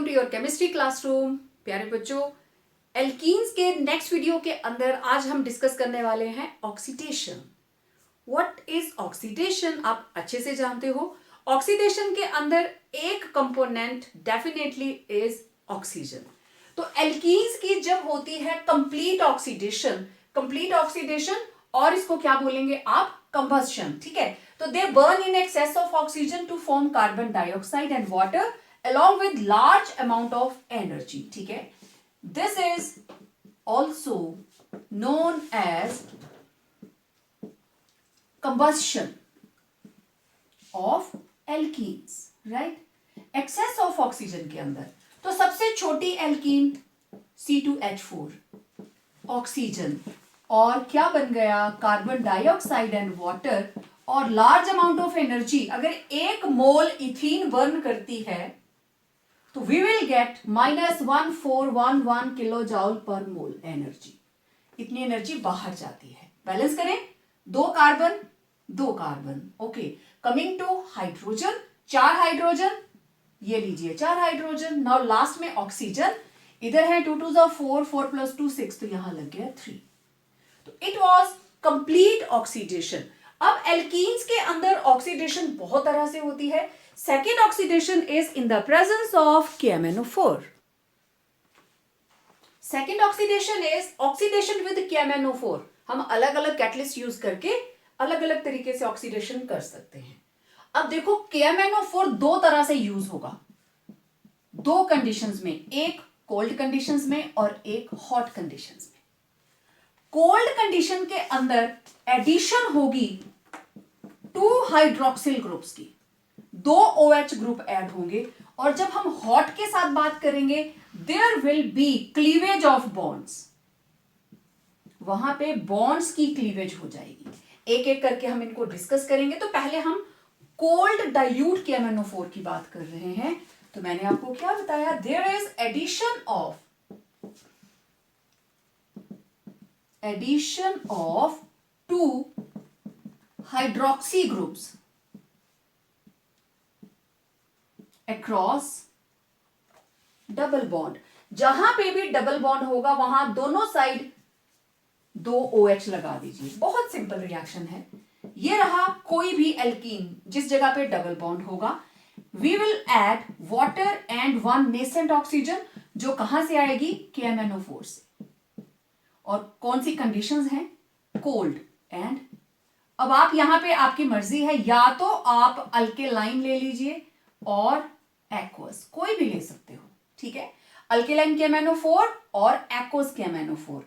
To your chemistry classroom. प्यारे बच्चों, alkenes के नेक्स्ट वीडियो के अंदर आज हम डिस्कस करने वाले हैं ऑक्सीडेशन। What is oxidation? आप अच्छे से जानते हो। ऑक्सीडेशन के अंदर एक कंपोनेंट डेफिनेटली इज ऑक्सीजन। तो एल्कीन्स की जब होती है कंप्लीट ऑक्सीडेशन और इसको क्या बोलेंगे आप? कंबस्शन। ठीक है, तो they burn in excess of oxygen to form carbon dioxide and water along with large amount of energy. ठीक है, this is also known as combustion of alkenes, right? excess of oxygen के अंदर तो सबसे छोटी एल्कीन C2H4 ऑक्सीजन और क्या बन गया? कार्बन डाइऑक्साइड एंड वाटर और लार्ज अमाउंट ऑफ एनर्जी। अगर 1 मोल इथीन बर्न करती है तो we will get -1411 kilo joule per mole energy. इतनी एनर्जी बाहर जाती है। बैलेंस करें, 2 carbon. Okay, coming to hydrogen, 4 hydrogen, ये लीजिए 4 हाइड्रोजन। नाउ लास्ट में ऑक्सीजन, इधर है 2 2 4, 4 + 2 6, तो यहां लग गया 3। तो इट वॉज कंप्लीट ऑक्सीडेशन। अब एल्कीन्स के अंदर ऑक्सीडेशन बहुत तरह से होती है। Second oxidation is in the presence of KMnO4। Second oxidation is oxidation with KMnO4। हम अलग अलग कैटलिस्ट यूज करके अलग अलग तरीके से ऑक्सीडेशन कर सकते हैं। अब देखो, KMnO4 दो तरह से यूज होगा, 2 कंडीशंस में, एक कोल्ड कंडीशंस में और एक हॉट कंडीशंस में। कोल्ड कंडीशन के अंदर एडिशन होगी 2 हाइड्रोक्सिल ग्रुप्स की, 2 OH ग्रुप ऐड होंगे। और जब हम हॉट के साथ बात करेंगे, there will be cleavage of bonds. वहां पे बॉन्ड्स की क्लीवेज हो जाएगी। एक एक करके हम इनको डिस्कस करेंगे। तो पहले हम कोल्ड डाइल्यूट KMnO4 की बात कर रहे हैं। तो मैंने आपको क्या बताया? There is addition of 2 hydroxy groups across double bond. जहां पे भी डबल बॉन्ड होगा वहां दोनों साइड 2 OH लगा दीजिए। बहुत सिंपल रिएक्शन है। ये रहा कोई भी एल्कीन, जिस जगह पे डबल बॉन्ड होगा we will add water and 1 nascent oxygen, जो कहां से आएगी? KMnO4 से। और कौन सी कंडीशंस हैं? Cold and. अब आप यहां पे आपकी मर्जी है, या तो आप अल्केलाइन ले लीजिए और एक्वस, कोई भी ले सकते हो। ठीक है, अल्केलाइन KMnO4 और एक्वस KMnO4,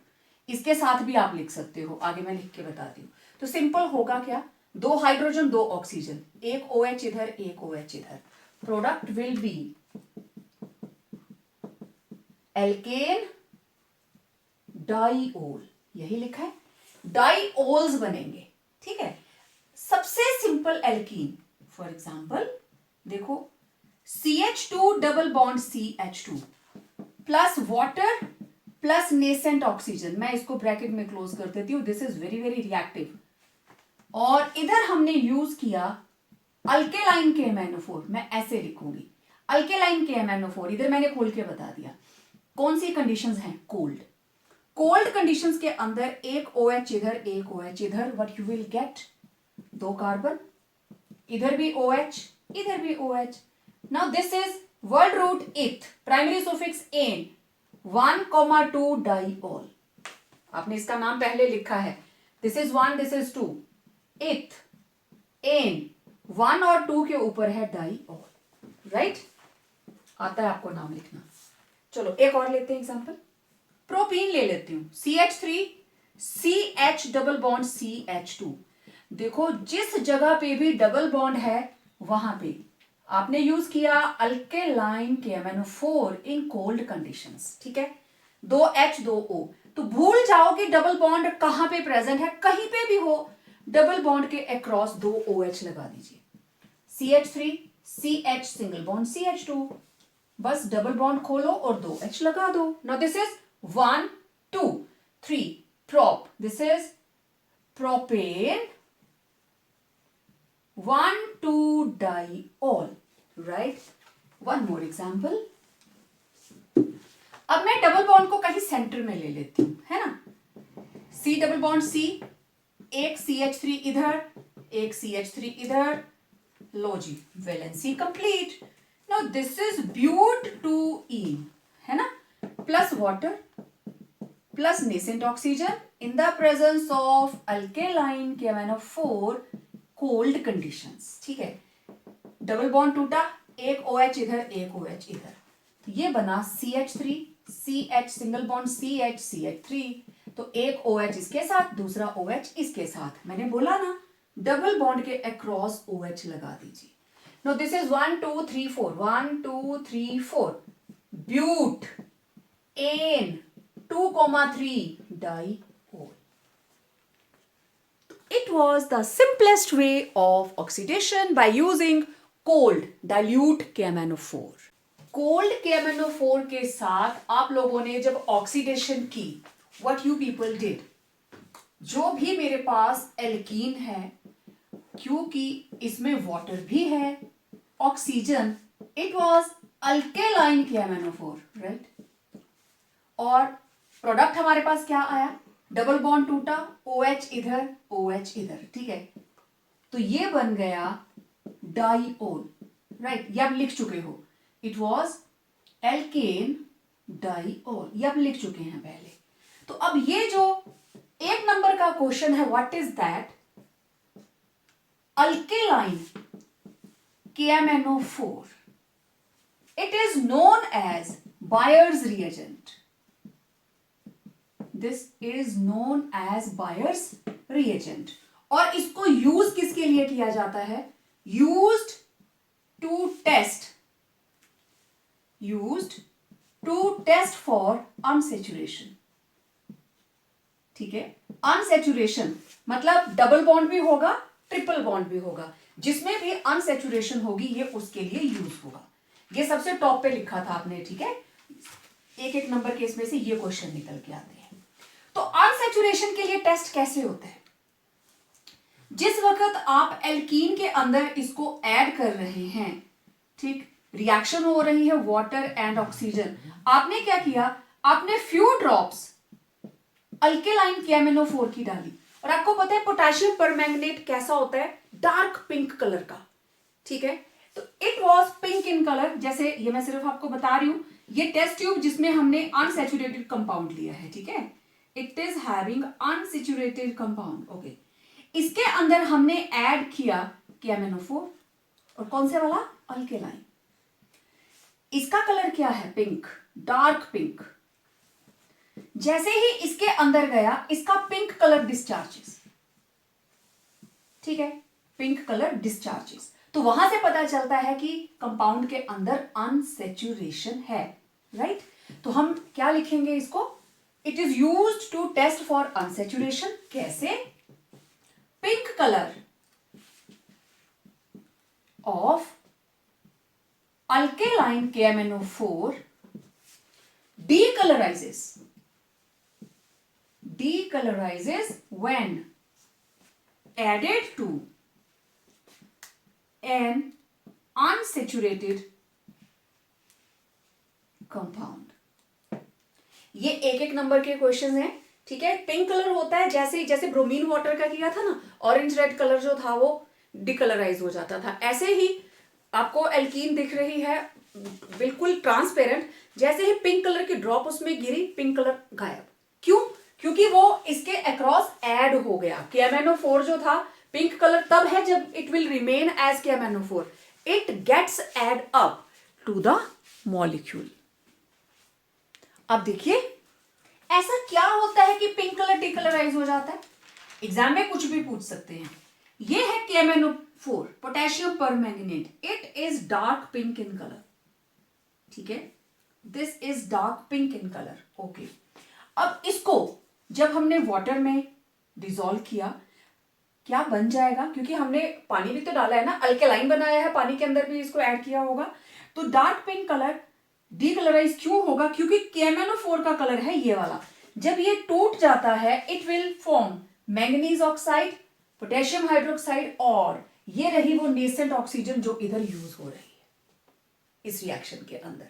इसके साथ भी आप लिख सकते हो। आगे मैं लिख के बताती हूं। तो सिंपल होगा क्या? 2 हाइड्रोजन 2 ऑक्सीजन, 1 OH इधर 1 OH इधर। Product will be alkane diol, यही लिखा है, डाइओल्स बनेंगे। ठीक है, सबसे सिंपल एल्कीन, फॉर एग्जाम्पल देखो, CH2 double bond CH2 plus water plus nascent oxygen. मैं इसको ब्रैकेट में क्लोज कर देती हूं। This is very very reactive. और इधर हमने यूज किया अल्केलाइन KMnO4। मैं ऐसे लिखूंगी अल्केलाइन KMnO4। इधर मैंने खोल के बता दिया। कौन सी कंडीशंस हैं? कोल्ड कंडीशंस के अंदर 1 OH इधर 1 OH इधर, what you will get? 2 carbon, इधर भी OH इधर भी OH। Now this is word root eth, primary suffix ene, 1,2 diol. आपने इसका नाम पहले लिखा है। दिस इज 1, दिस इज 2, इथ एन, 1 और 2 के ऊपर है डाइऑल। राइट, आता है आपको नाम लिखना। चलो एक और लेते हैं एग्जांपल। प्रोपीन ले लेती हूं, CH3 CH double bond CH2। देखो, जिस जगह पे भी डबल बॉन्ड है वहां पे आपने यूज किया alkaline KMnO4 in cold conditions. ठीक है, 2H 2O। तो भूल जाओ कि डबल बॉन्ड कहां पे प्रेजेंट है। कहीं पे भी हो, डबल बॉन्ड के अक्रॉस 2 OH लगा दीजिए। CH3 CH single bond CH2, बस डबल बॉन्ड खोलो और 2H लगा दो। Now this is 1 2 3 prop, this is propane 1,2 diol, right? One more example, अब मैं डबल बॉन्ड को कहीं सेंटर में ले लेती हूं, है ना। C डबल बॉन्ड C, एक CH3 इधर, एक CH3 इधर, लो जी valency complete. Now this is but 2ene, है ना, plus water plus nascent oxygen in the presence of alkaline KMnO4 cold conditions. ठीक है, डबल बॉन्ड टूटा, एक OH इधर एक OH इधर, तो ये बना CH3 CH single bond CH3, तो एक OH इसके साथ दूसरा OH इसके साथ। मैंने बोला ना डबल बॉन्ड के अक्रॉस OH लगा दीजिए। No this is 1 2 3 4 1 2 3 4 but ene 2,3 diol. It was the simplest way of oxidation by using cold dilute KMnO4. Cold KMnO4 के साथ आप लोगों ने जब ऑक्सीडेशन की, what you people did, जो भी मेरे पास एल्कीन है, क्योंकि इसमें वाटर भी है, oxygen, it was alkaline KMnO4, right. और प्रोडक्ट हमारे पास क्या आया, डबल बॉन्ड टूटा, OH इधर OH इधर, ठीक है, तो ये बन गया डाइओल, राइट। ये आप लिख चुके हो, इट वॉज एल्केन डाइओल, ये आप लिख चुके हैं पहले। तो अब ये जो एक नंबर का क्वेश्चन है, what is that, alkaline KMnO4, it is known as Bayer's reagent. This is known as Bayer's reagent. और इसको यूज किसके लिए किया जाता है, used to test for unsaturation. ठीक है, अनसेचुरेशन मतलब डबल बॉन्ड भी होगा, ट्रिपल बॉन्ड भी होगा, जिसमें भी अनसेचुरेशन होगी ये उसके लिए यूज होगा। ये सबसे टॉप पे लिखा था आपने, ठीक है, एक एक नंबर के इसमें से ये क्वेश्चन निकल के आते हैं। तो अनसेचुरेशन के लिए टेस्ट कैसे होते हैं, जिस वक्त आप एल्कीन के अंदर इसको ऐड कर रहे हैं, ठीक, रिएक्शन हो रही है वाटर एंड ऑक्सीजन, आपने क्या किया, आपने फ्यू ड्रॉप्स अल्केलाइन KMnO4 की डाली, और आपको पता है पोटेशियम परमैंगनेट कैसा होता है, डार्क पिंक कलर का, ठीक है, तो it was pink in colour. जैसे ये मैं सिर्फ आपको बता रही हूं, ये टेस्ट ट्यूब जिसमें हमने अनसेचुरेटेड कंपाउंड लिया है, ठीक है, it is having unsaturated compound, okay, इसके अंदर हमने ऐड किया KMnO4, और कौन से वाला, अल्केलाइन, इसका कलर क्या है, पिंक, डार्क पिंक। जैसे ही इसके अंदर गया, इसका पिंक कलर डिस्चार्जेस, ठीक है, पिंक कलर डिस्चार्जेस, तो वहां से पता चलता है कि कंपाउंड के अंदर अनसेचुरेशन है, राइट। तो हम क्या लिखेंगे इसको, it is used to test for unsaturation, कैसे, pink colour of alkaline KMnO4 decolorizes when added to an unsaturated compound। ये एक एक नंबर के क्वेश्चन हैं, ठीक है। पिंक कलर होता है जैसे ब्रोमीन वाटर का किया था ना, ऑरेंज रेड कलर जो था वो डिकलराइज हो जाता था, ऐसे ही आपको एल्कीन दिख रही है बिल्कुल ट्रांसपेरेंट, जैसे ही पिंक कलर की ड्रॉप उसमें गिरी, पिंक कलर गायब। क्यों, क्योंकि वो इसके अक्रॉस ऐड हो गया। KMnO4 जो था पिंक कलर तब है जब it will remain as KMnO4, it gets add up to the molecule. अब देखिए ऐसा क्या होता है कि पिंक कलर डिकलराइज हो जाता है, एग्जाम में कुछ भी पूछ सकते हैं। ये है KMnO4 potassium permanganate, it is dark pink in colour, ठीक है, this is dark pink in colour, okay. अब इसको जब हमने वाटर में डिसॉल्व किया, क्या बन जाएगा, क्योंकि हमने पानी भी तो डाला है ना, अल्केलाइन बनाया है, पानी के अंदर भी इसको ऐड किया होगा, तो डार्क पिंक कलर डीकलराइज क्यों होगा, क्योंकि KMnO4 का कलर है ये वाला। जब ये टूट जाता है, it will form manganese oxide, potassium hydroxide, और ये रही वो नेसेंट ऑक्सीजन जो इधर यूज हो रही है इस रिएक्शन के अंदर।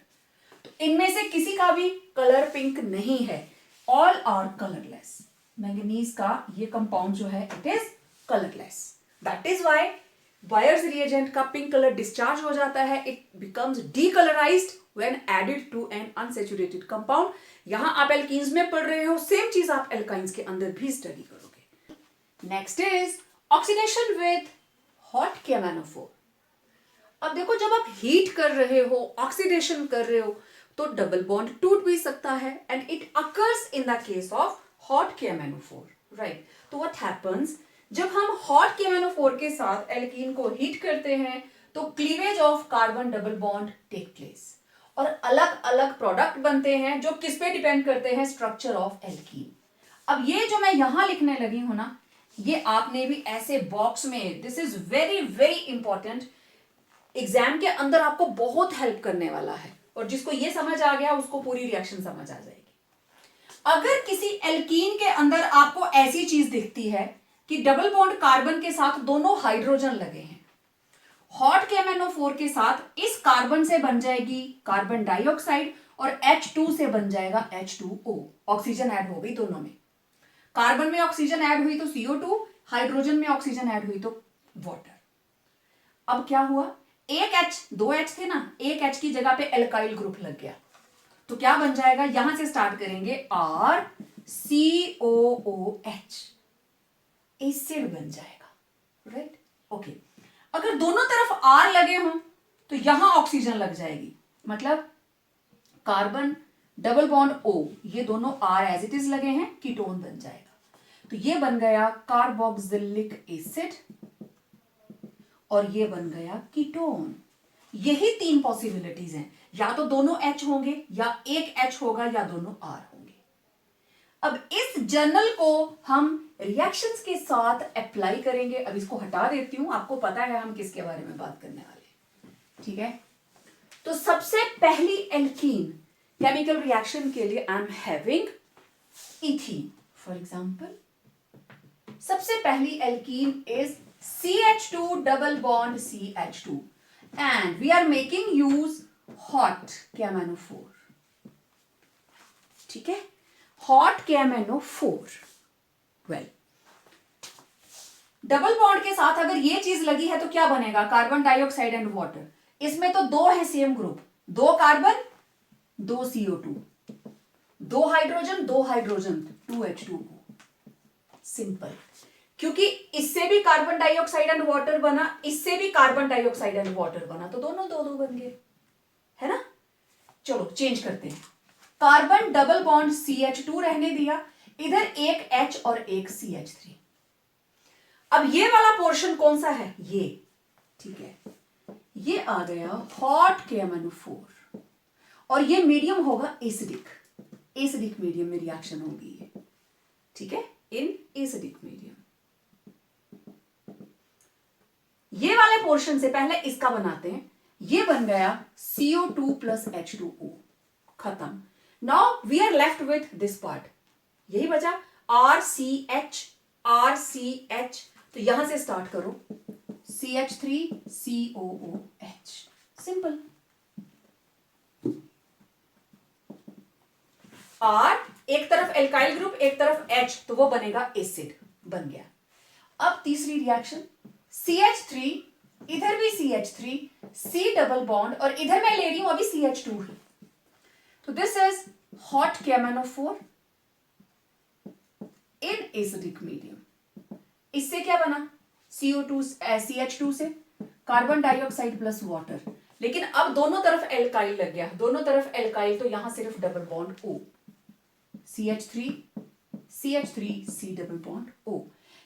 तो इनमें से किसी का भी कलर पिंक नहीं है, ऑल आर कलरलेस। मैंगनीज का ये कंपाउंड जो है it is colourless, that is why Baeyer's reagent का पिंक कलर डिस्चार्ज हो जाता है, it becomes decolourised when added to an unsaturated compound. यहां आप एल्कीन्स में पढ़ रहे हो, सेम चीज आप एल्काइंस के अंदर भी स्टडी करोगे। Next is oxidation with hot KMnO4। अब देखो, जब आप हीट कर रहे हो, ऑक्सीडेशन कर रहे हो, तो डबल बॉन्ड टूट भी सकता है, and it occurs in the case of hot KMnO4, right. तो व्हाट हैपेंस, जब हम हॉट KMnO4 के साथ एल्कीन को हीट करते हैं तो cleavage of carbon double bond take place और अलग अलग प्रोडक्ट बनते हैं जो किस पे डिपेंड करते हैं, स्ट्रक्चर ऑफ एल्कीन। अब ये जो मैं यहां लिखने लगी हूं ना, ये आपने भी ऐसे बॉक्स में, this is very very important, exam के अंदर आपको बहुत हेल्प करने वाला है, और जिसको ये समझ आ गया उसको पूरी रिएक्शन समझ आ जाएगी। अगर किसी एल्कीन के अंदर आपको ऐसी चीज दिखती है कि डबल बॉन्ड कार्बन के साथ दोनों हाइड्रोजन लगे हैं, हॉट KMnO4 के साथ इस कार्बन से बन जाएगी कार्बन डाइऑक्साइड और H2 से बन जाएगा H2O, ऑक्सीजन ऐड हो गई दोनों में। कार्बन में ऑक्सीजन ऐड हुई तो CO2, हाइड्रोजन में ऑक्सीजन ऐड हुई तो वाटर। अब क्या हुआ, एक H, दो H थे ना, एक H की जगह पे एल्काइल ग्रुप लग गया, तो क्या बन जाएगा, यहां से स्टार्ट करेंगे RCOOH, एसिड बन जाएगा, राइट। ओके, अगर दोनों तरफ R लगे हों तो यहां ऑक्सीजन लग जाएगी, मतलब कार्बन डबल बॉन्ड O, ये दोनों R एज इट इज लगे हैं, कीटोन बन जाएगा। तो ये बन गया कार्बोक्सिलिक एसिड और ये बन गया कीटोन। यही तीन पॉसिबिलिटीज हैं, या तो दोनों H होंगे, या एक H होगा, या दोनों R होंगे। अब इस जर्नल को हम रिएक्शंस के साथ अप्लाई करेंगे। अब इसको हटा देती हूं, आपको पता है हम किसके बारे में बात करने वाले हैं, ठीक है। तो सबसे पहली एल्कीन केमिकल रिएक्शन के लिए I am having ethene, for example सबसे पहली alkene is CH2 double bond CH2 and we are making use hot KMnO4, ठीक है, hot KMnO4। Well, double bond के साथ अगर ये चीज लगी है तो क्या बनेगा, कार्बन डाइऑक्साइड एंड वाटर। इसमें तो दो है सेम ग्रुप, दो कार्बन दो CO2, दो हाइड्रोजन 2H2O, सिंपल। क्योंकि इससे भी कार्बन डाइऑक्साइड एंड वाटर बना, इससे भी कार्बन डाइऑक्साइड एंड वाटर बना, तो दोनों दो दो बन गए, है ना। चलो चेंज करते हैं, कार्बन डबल बॉन्ड CH2 रहने दिया, इधर एक H और एक CH3। अब ये वाला पोर्शन कौन सा है, ये, ठीक है, ये आ गया हॉट KMnO4 और ये मीडियम होगा एसिडिक, एसिडिक मीडियम में रिएक्शन होगी ये, ठीक है, इन एसिडिक मीडियम। ये वाले पोर्शन से पहले इसका बनाते हैं, ये बन गया CO2 प्लस H2O, खत्म। Now we are left with this part, यही बचा RCH, तो यहां से स्टार्ट करो, CH3COOH, सिंपल। R एक तरफ एल्काइल ग्रुप, एक तरफ H, तो वो बनेगा एसिड, बन गया। अब तीसरी रिएक्शन, CH3, इधर भी CH3, C डबल बॉन्ड, और इधर मैं ले रही हूं अभी CH2 ही, तो this is hot KMnO4 in acidic medium. इससे क्या बना, CO2 CH2 से कार्बन डाइऑक्साइड प्लस वाटर, लेकिन अब दोनों तरफ एल्काइल लग गया, दोनों तरफ एल्काइल, तो यहां सिर्फ double bond O, CH3 C double bond O,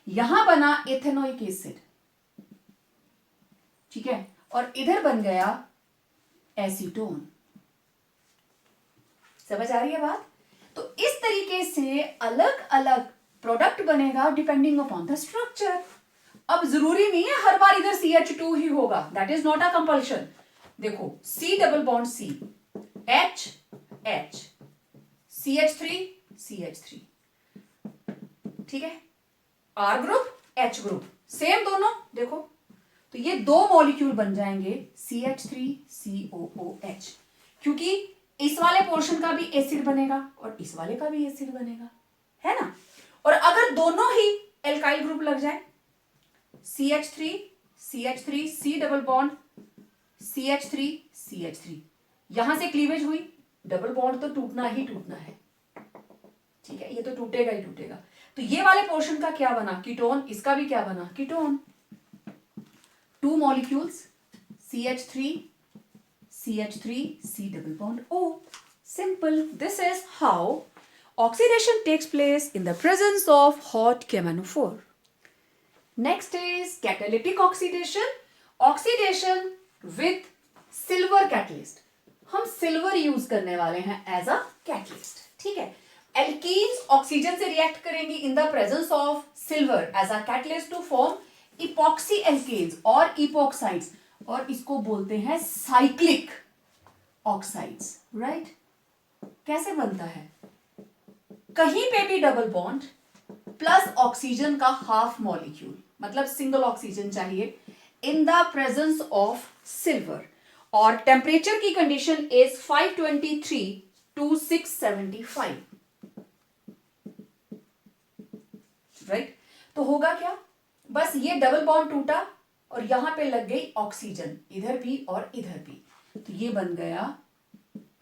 यहां बना एथेनोइक एसिड, ठीक है, और इधर बन गया एसीटोन। समझ आ रही है बात। तो इस तरीके से अलग अलग प्रोडक्ट बनेगा डिपेंडिंग अपॉन द स्ट्रक्चर। अब जरूरी नहीं है हर बार इधर CH2 ही होगा, that is not a compulsion. देखो, C double bond C, H H, CH3 ठीक है, R group H group, same दोनों, देखो, तो ये दो मॉलिक्यूल बन जाएंगे CH3COOH, क्योंकि इस वाले पोर्शन का भी एसिड बनेगा और इस वाले का भी एसिड बनेगा, है ना। और अगर दोनों ही एल्काइल ग्रुप लग जाए, CH3 CH3 C double bond CH3 CH3, यहां से क्लीवेज हुई, डबल बॉन्ड तो टूटना ही टूटना है, ठीक है, ये तो टूटेगा ही टूटेगा। तो ये वाले पोर्शन का क्या बना, कीटोन, इसका भी क्या बना, ketone. 2 molecules CH3 CH3 C double bond O. Simple. This is how oxidation takes place in the presence of hot cheminophore. Next is catalytic oxidation. Oxidation with silver catalyst. हम silver use करने वाले हैं as a catalyst, ठीक है। Alkenes oxygen से react करेंगी in the presence of silver as a catalyst to form epoxy alkenes और epoxides, और इसको बोलते हैं साइक्लिक ऑक्साइड्स, राइट। कैसे बनता है, कहीं पे भी डबल बॉन्ड प्लस ऑक्सीजन का हाफ मॉलिक्यूल, मतलब सिंगल ऑक्सीजन चाहिए इन द प्रेजेंस ऑफ सिल्वर, और टेम्परेचर की कंडीशन इज 523 to 675, राइट। तो होगा क्या, बस ये डबल बॉन्ड टूटा और यहां पे लग गई ऑक्सीजन, इधर भी और इधर भी, तो ये बन गया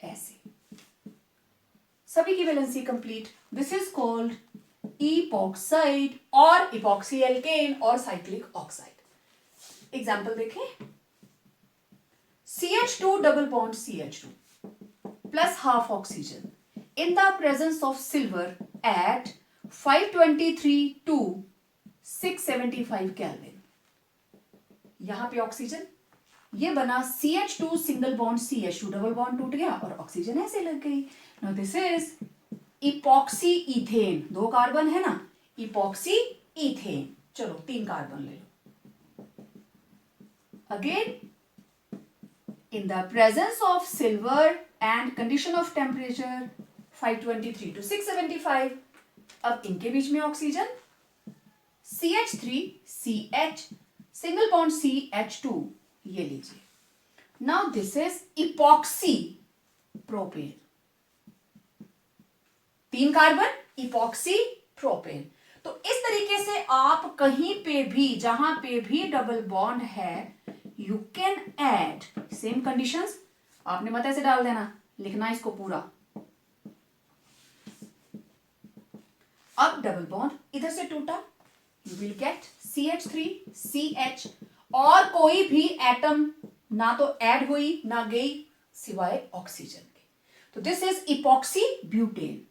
ऐसे, सभी की valency complete. This is called epoxide और इपॉक्सी एल्केन और साइक्लिक ऑक्साइड। एग्जांपल देखें, CH2 double bond CH2 plus half oxygen in the presence of silver at 523 to 675 Kelvin. यहां पे ऑक्सीजन, ये बना CH2 single bond CH2 double bond टूट गया और ऑक्सीजन ऐसे लग गई। Now this is epoxy ethane, 2 carbon है ना, इपॉक्सी इथेन, चलो 3 कार्बन ले लो। Again in the presence of silver and condition of temperature 523 to 675, अब इनके बीच में oxygen CH3 CH single bond CH2, ये लीजिए। Now this is epoxy propane, 3 carbon, epoxy propane. तो इस तरीके से आप कहीं पे भी, जहां पे भी डबल बॉन्ड है, you can add same conditions, आपने मत ऐसे डाल देना, लिखना इसको पूरा। अब डबल बॉन्ड इधर से टूटा, you will gate CH3 CH, और कोई भी एटम ना तो ऐड हुई ना गई सिवाय ऑक्सीजन के, तो this is epoxy butane.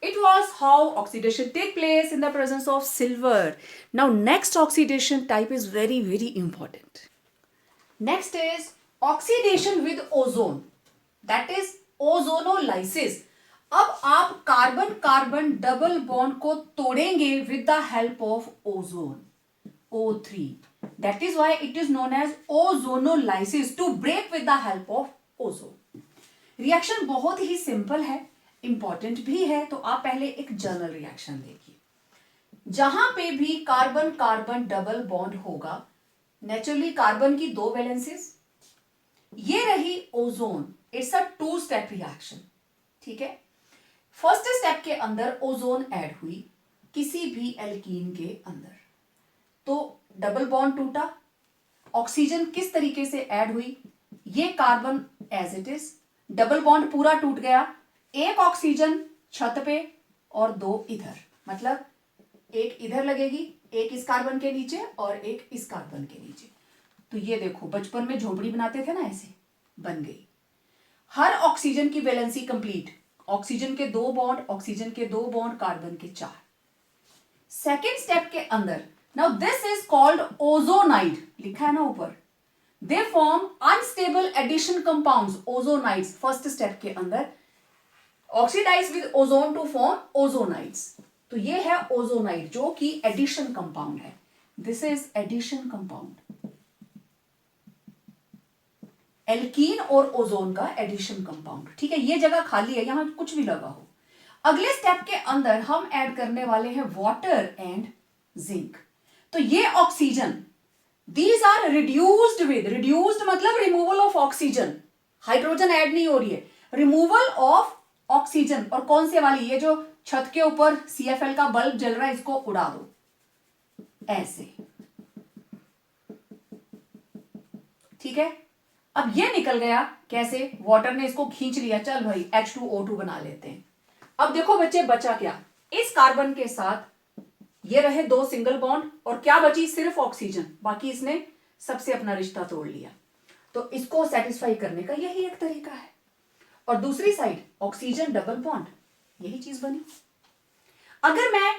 It was how oxidation take place in the presence of silver. Now next oxidation type is very important. Next is oxidation with ozone, that is ozonolysis. अब आप carbon carbon double bond को तोड़ेंगे with the help of ozone, O3. That is why it is known as ozonolysis, to break with the help of ozone. Reaction बहुत ही simple है, important भी है, तो आप पहले एक जर्नल रिएक्शन देखिए। जहां पे भी कार्बन कार्बन डबल बॉन्ड होगा, नेचुरली कार्बन की 2 वैलेंसीज, ये रही ozone, it's a 2 step reaction, ठीक है। फर्स्ट स्टेप के अंदर ओजोन ऐड हुई किसी भी एल्कीन के अंदर, तो डबल बॉन्ड टूटा, ऑक्सीजन किस तरीके से ऐड हुई, ये carbon as it is, double bond पूरा टूट गया, एक ऑक्सीजन छत पे और 2 इधर, मतलब एक इधर लगेगी, एक इस कार्बन के नीचे और एक इस कार्बन के नीचे। तो ये देखो, बचपन में झोपड़ी बनाते थे ना, ऐसे बन गई। हर ऑक्सीजन की वैलेंसी कंप्लीट, ऑक्सीजन के 2 बॉन्ड, ऑक्सीजन के 2 बॉन्ड, कार्बन के 4। सेकेंड स्टेप के अंदर, now this is called ozonide, लिखा है ना ऊपर, they form unstable addition compounds, ozonides. First step के अंदर oxidize with ozone to form ozonides, तो ये है ओजोनाइड जो कि एडिशन कंपाउंड है। This is addition compound, alkene और ओजोन का एडिशन कंपाउंड, ठीक है। ये जगह खाली है, यहां कुछ भी लगा हो। अगले स्टेप के अंदर हम ऐड करने वाले हैं वाटर एंड जिंक। तो ये ऑक्सीजन दीज आर रिड्यूस्ड मतलब removal of oxygen, hydrogen add नहीं हो रही है, रिमूवल ऑफ ऑक्सीजन। और कौन से वाली, ये जो छत के ऊपर CFL का बल्ब जल रहा है इसको उड़ा दो ऐसे, ठीक है। अब ये निकल गया कैसे, वाटर ने इसको खींच लिया, चल भाई H2O2 बना लेते हैं। अब देखो बच्चे बचा क्या, इस कार्बन के साथ ये रहे 2 सिंगल बॉन्ड और क्या बची, सिर्फ ऑक्सीजन, बाकी इसने सबसे अपना रिश्ता तोड़ लिया। तो इसको सेटिस्फाई करने का यही एक तरीका है। और दूसरी साइड ऑक्सीजन डबल बॉन्ड, यही चीज बनी। अगर मैं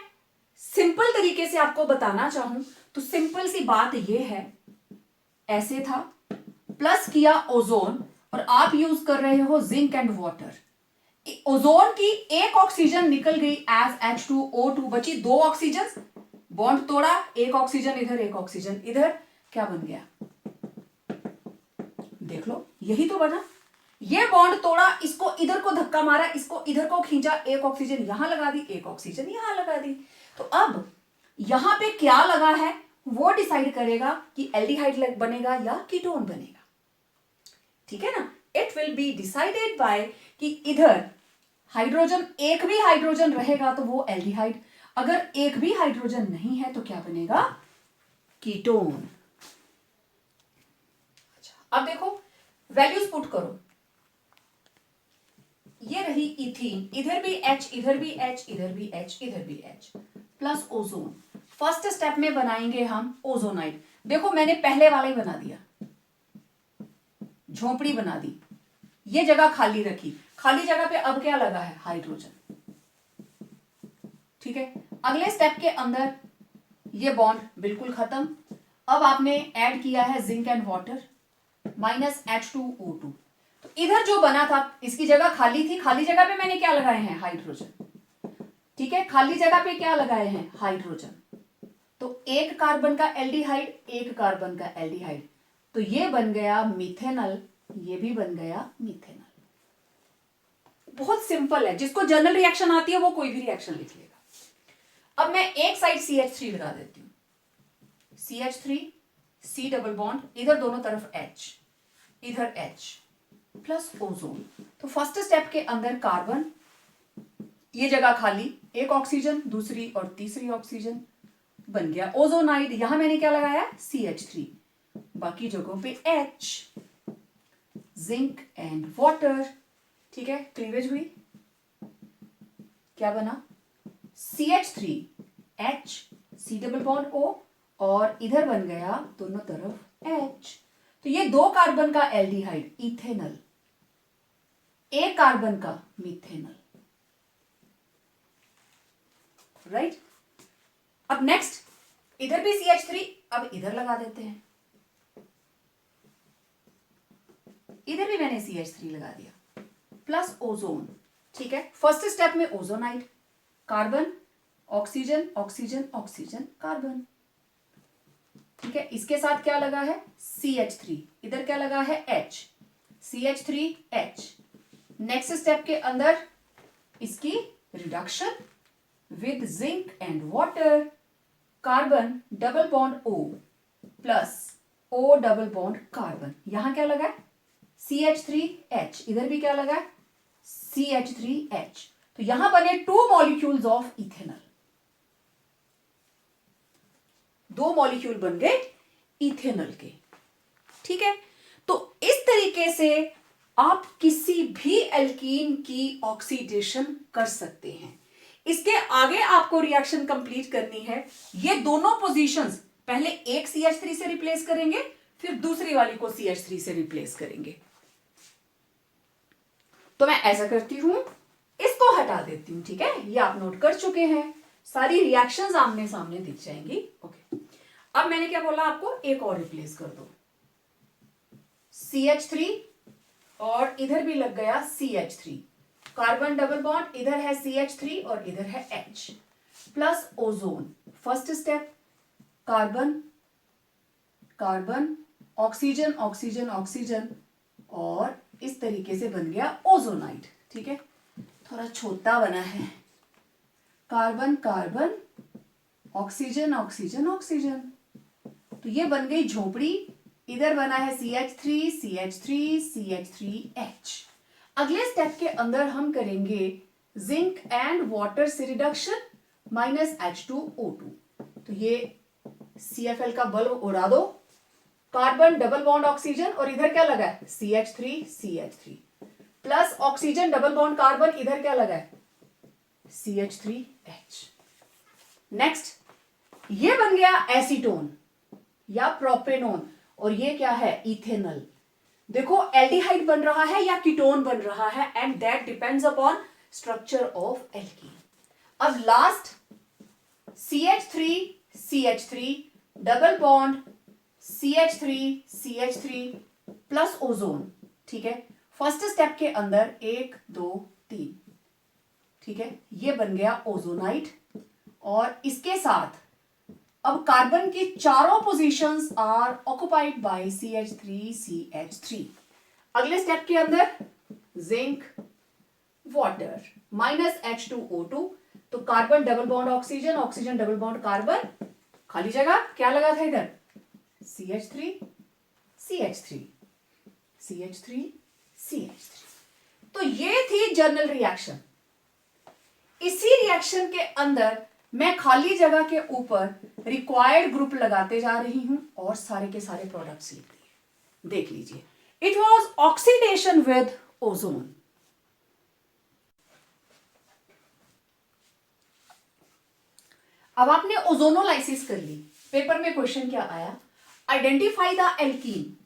सिंपल तरीके से आपको बताना चाहूं तो सिंपल सी बात यह है, ऐसे था, प्लस किया ओजोन और आप यूज कर रहे हो जिंक एंड वाटर। ओजोन की एक ऑक्सीजन निकल गई एज H2O2, बची 2 ऑक्सीजन, बॉन्ड तोड़ा, एक ऑक्सीजन इधर एक ऑक्सीजन इधर, क्या बन गया, देख लो, यही तो बना। ये बॉन्ड तोड़ा, इसको इधर को धक्का मारा, इसको इधर को खींचा, एक ऑक्सीजन यहां लगा दी, एक ऑक्सीजन यहां लगा दी। तो अब यहां पे क्या लगा है वो डिसाइड करेगा कि एल्डिहाइड बनेगा या कीटोन बनेगा, ठीक है ना। It will be decided by कि इधर हाइड्रोजन, एक भी हाइड्रोजन रहेगा तो वो एल्डिहाइड, अगर एक भी हाइड्रोजन नहीं है तो क्या बनेगा, कीटोन। अच्छा अब देखो वैल्यूज पुट करो, ये रही इथीन, इधर भी H, इधर भी H, इधर भी H, इधर भी H, plus ozone. First step में बनाएंगे हम ओजोनाइड। देखो मैंने पहले वाला ही बना दिया, झोपड़ी बना दी, ये जगह खाली रखी, खाली जगह पे अब क्या लगा है, हाइड्रोजन, ठीक है। अगले स्टेप के अंदर ये बॉन्ड बिल्कुल खत्म। अब आपने ऐड किया है zinc and water minus H2O2, तो इधर जो बना था इसकी जगह खाली थी, खाली जगह पे मैंने क्या लगाए हैं, हाइड्रोजन, ठीक है। खाली जगह पे क्या लगाए हैं, हाइड्रोजन, तो एक कार्बन का एल्डिहाइड, एक कार्बन का एल्डिहाइड, तो ये बन गया मिथेनल, ये भी बन गया मिथेनल। बहुत सिंपल है, जिसको जनरल रिएक्शन आती है वो कोई भी रिएक्शन लिख लेगा। अब मैं एक साइड CH3 लगा देती हूं, CH3 C डबल बॉन्ड, इधर दोनों तरफ H, इधर H, प्लस ओजोन। तो फर्स्ट स्टेप के अंदर कार्बन, ये जगह खाली, एक ऑक्सीजन, दूसरी और तीसरी ऑक्सीजन, बन गया ओजोनाइड। यहां मैंने क्या लगाया, CH3, बाकी जगहों पे H, जिंक एंड वाटर, ठीक है। क्लीवेज हुई, क्या बना, CH3 H, C double bond O, और इधर बन गया दोनों तरफ H। तो ये 2 कार्बन का एल्डिहाइड इथेनल, एक कार्बन का मिथेनल, राइट। अब नेक्स्ट इधर भी CH3, अब इधर लगा देते हैं, इधर भी मैंने CH3 लगा दिया, प्लस ओजोन, ठीक है। फर्स्ट स्टेप में ozonide, carbon, oxygen, oxygen, oxygen, carbon, ठीक है। इसके साथ क्या लगा है, CH3, इधर क्या लगा है, H, CH3 H। Next step के अंदर इसकी reduction with zinc and water, carbon double bond O plus O double bond carbon, यहां क्या लगा है, CH3H, इधर भी क्या लगा है, CH3H। तो यहां बने 2 मॉलिक्यूल्स ऑफ इथेनल, 2 मॉलिक्यूल बन गए इथेनॉल के, ठीक है। तो इस तरीके से आप किसी भी एल्कीन की ऑक्सीडेशन कर सकते हैं। इसके आगे आपको रिएक्शन कंप्लीट करनी है, ये दोनों पोजीशंस पहले एक CH3 से रिप्लेस करेंगे, फिर दूसरी वाली को CH3 से रिप्लेस करेंगे। तो मैं ऐसा करती हूं, इसको हटा देती हूं, ठीक है। ये आप नोट कर चुके हैं, सारी रिएक्शंस आमने सामने दिख जाएंगी, ओके। अब मैंने क्या बोला आपको, एक और रिप्लेस कर दो, CH3 और इधर भी लग गया CH3, कार्बन डबल बॉन्ड, इधर है CH3 और इधर है H, plus ozone. First step carbon carbon, oxygen oxygen oxygen, और इस तरीके से बन गया ओजोनाइड, ठीक है। थोड़ा छोटा बना है, carbon carbon, oxygen oxygen oxygen, तो ये बन गई झोपड़ी, इधर बना है CH3 CH3 CH3H। अगले स्टेप के अंदर हम करेंगे जिंक एंड वाटर से रिडक्शन माइनस H2O2। तो ये CFL का बल्ब उड़ा दो, कार्बन डबल बॉन्ड ऑक्सीजन और इधर क्या लगा है CH3 CH3 plus oxygen double bond carbon, इधर क्या लगा है CH3H। नेक्स्ट ये बन गया एसीटोन या प्रोपेनोन और ये क्या है इथेनॉल। देखो एल्डिहाइड बन रहा है या कीटोन बन रहा है and that depends upon structure of alkene. अब last CH3 CH3 double bond CH3 CH3 plus ozone. ठीक है, फर्स्ट स्टेप के अंदर 1 2 3, ठीक है, ये बन गया ओजोनाइट और इसके साथ अब कार्बन की चारों positions are occupied by CH3 CH3। अगले स्टेप के अंदर जिंक वाटर माइनस H2O2, तो carbon double bond oxygen, oxygen double bond carbon, खाली जगह क्या लगा था इधर CH3 CH3 CH3 CH3। तो ये थी जर्नल रिएक्शन। इसी रिएक्शन के अंदर मैं खाली जगह के ऊपर रिक्वायर्ड ग्रुप लगाते जा रही हूं और सारे के सारे प्रोडक्ट्स लिख दिए। देख लीजिए, it was oxidation with ozone. अब आपने ओजोनोलाइसिस कर ली, पेपर में क्वेश्चन क्या आया, आइडेंटिफाई द एल्कीन।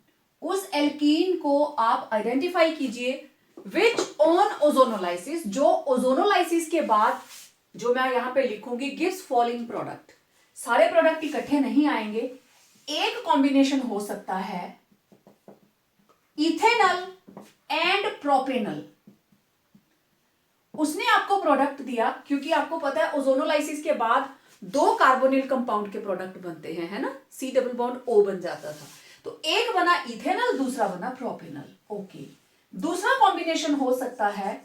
उस एल्कीन को आप आइडेंटिफाई कीजिए विच ऑन ओजोनोलाइसिस, जो ओजोनोलाइसिस के बाद जो मैं यहां पे लिखूंगी गिव्स फॉलोइंग प्रोडक्ट। सारे प्रोडक्ट इकट्ठे नहीं आएंगे, एक कॉम्बिनेशन हो सकता है इथेनॉल एंड प्रोपेनॉल। उसने आपको प्रोडक्ट दिया क्योंकि आपको पता है ओजोनोलाइसिस के बाद 2 कार्बोनिल कंपाउंड के प्रोडक्ट बनते हैं, है ना, C डबल बॉन्ड O बन जाता था। तो एक बना इथेनॉल, दूसरा बना प्रोपेनॉल। ओके, दूसरा कॉम्बिनेशन हो सकता है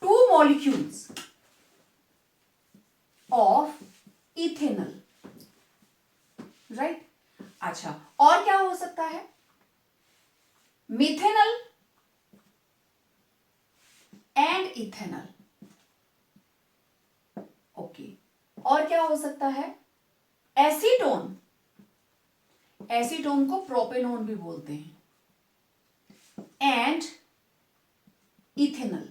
2 मॉलिक्यूल्स ऑफ इथेनॉल, राइट। अच्छा, और क्या हो सकता है, मिथेनॉल एंड इथेनॉल। ओके, और क्या हो सकता है, एसीटोन। एसीटोन को प्रोपेनोन भी बोलते हैं, एंड इथेनॉल।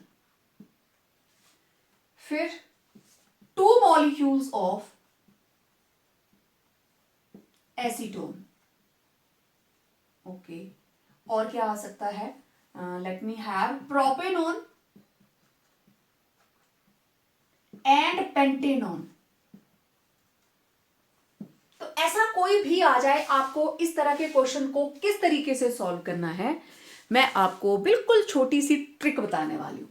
फिर 2 molecules of acetone। ओके, और क्या आ सकता है, let me have propanone and pentanone. तो ऐसा कोई भी आ जाए, आपको इस तरह के क्वेश्चन को किस तरीके से सॉल्व करना है, मैं आपको बिल्कुल छोटी सी ट्रिक बताने वाली हूं।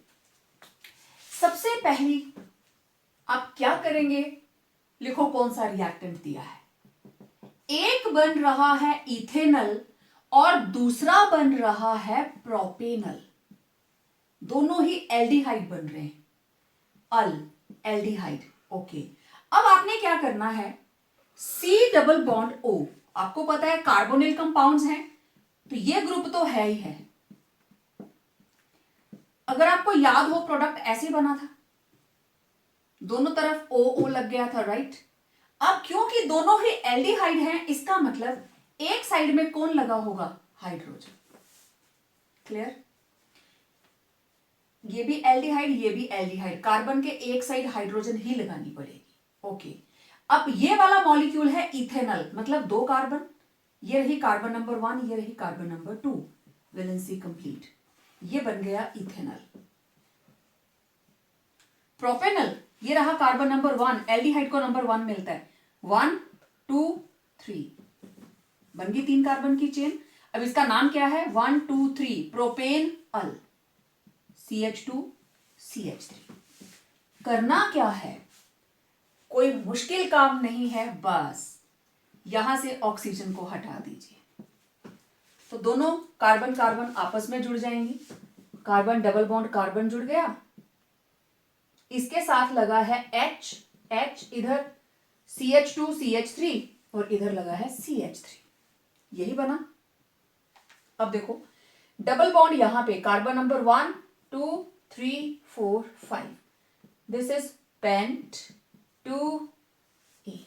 सबसे पहली आप क्या करेंगे, लिखो कौन सा रिएक्टेंट दिया है। एक बन रहा है इथेनॉल और दूसरा बन रहा है प्रोपेनॉल, दोनों ही एल्डिहाइड बन रहे हैं, अल एल्डिहाइड। ओके, अब आपने क्या करना है, C डबल बॉन्ड O, आपको पता है कार्बोनिल कंपाउंड्स हैं, तो ये ग्रुप तो है ही है। अगर आपको याद हो प्रोडक्ट ऐसे बना था, दोनों तरफ O लग गया था, राइट। अब क्योंकि दोनों ही एल्डिहाइड हैं, इसका मतलब एक साइड में कौन लगा होगा, हाइड्रोजन। क्लियर, ये भी एल्डिहाइड, ये भी एल्डिहाइड, कार्बन के एक साइड हाइड्रोजन ही लगानी पड़ेगी। ओके, अब ये वाला मॉलिक्यूल है इथेनॉल, मतलब 2 कार्बन, ये रही कार्बन नंबर 1, ये रही कार्बन नंबर 2, वैलेंसी कंप्लीट, ये बन गया इथेनॉल। प्रोपेनॉल, ये रहा कार्बन नंबर 1, एल्डिहाइड को नंबर 1 मिलता है, 1 2 3, बन गई 3 कार्बन की चेन। अब इसका नाम क्या है, 1 2 3 प्रोपेनॉल, CH2 CH3। करना क्या है, कोई मुश्किल काम नहीं है, बस यहां से ऑक्सीजन को हटा दीजिए, तो दोनों कार्बन कार्बन आपस में जुड़ जाएंगी। कार्बन डबल बॉन्ड कार्बन जुड़ गया, इसके साथ लगा है H, H इधर CH2 CH3 और इधर लगा है CH3, यही बना। अब देखो डबल बॉन्ड यहां पे carbon number 1 2 3 4 5, this is pent 2E,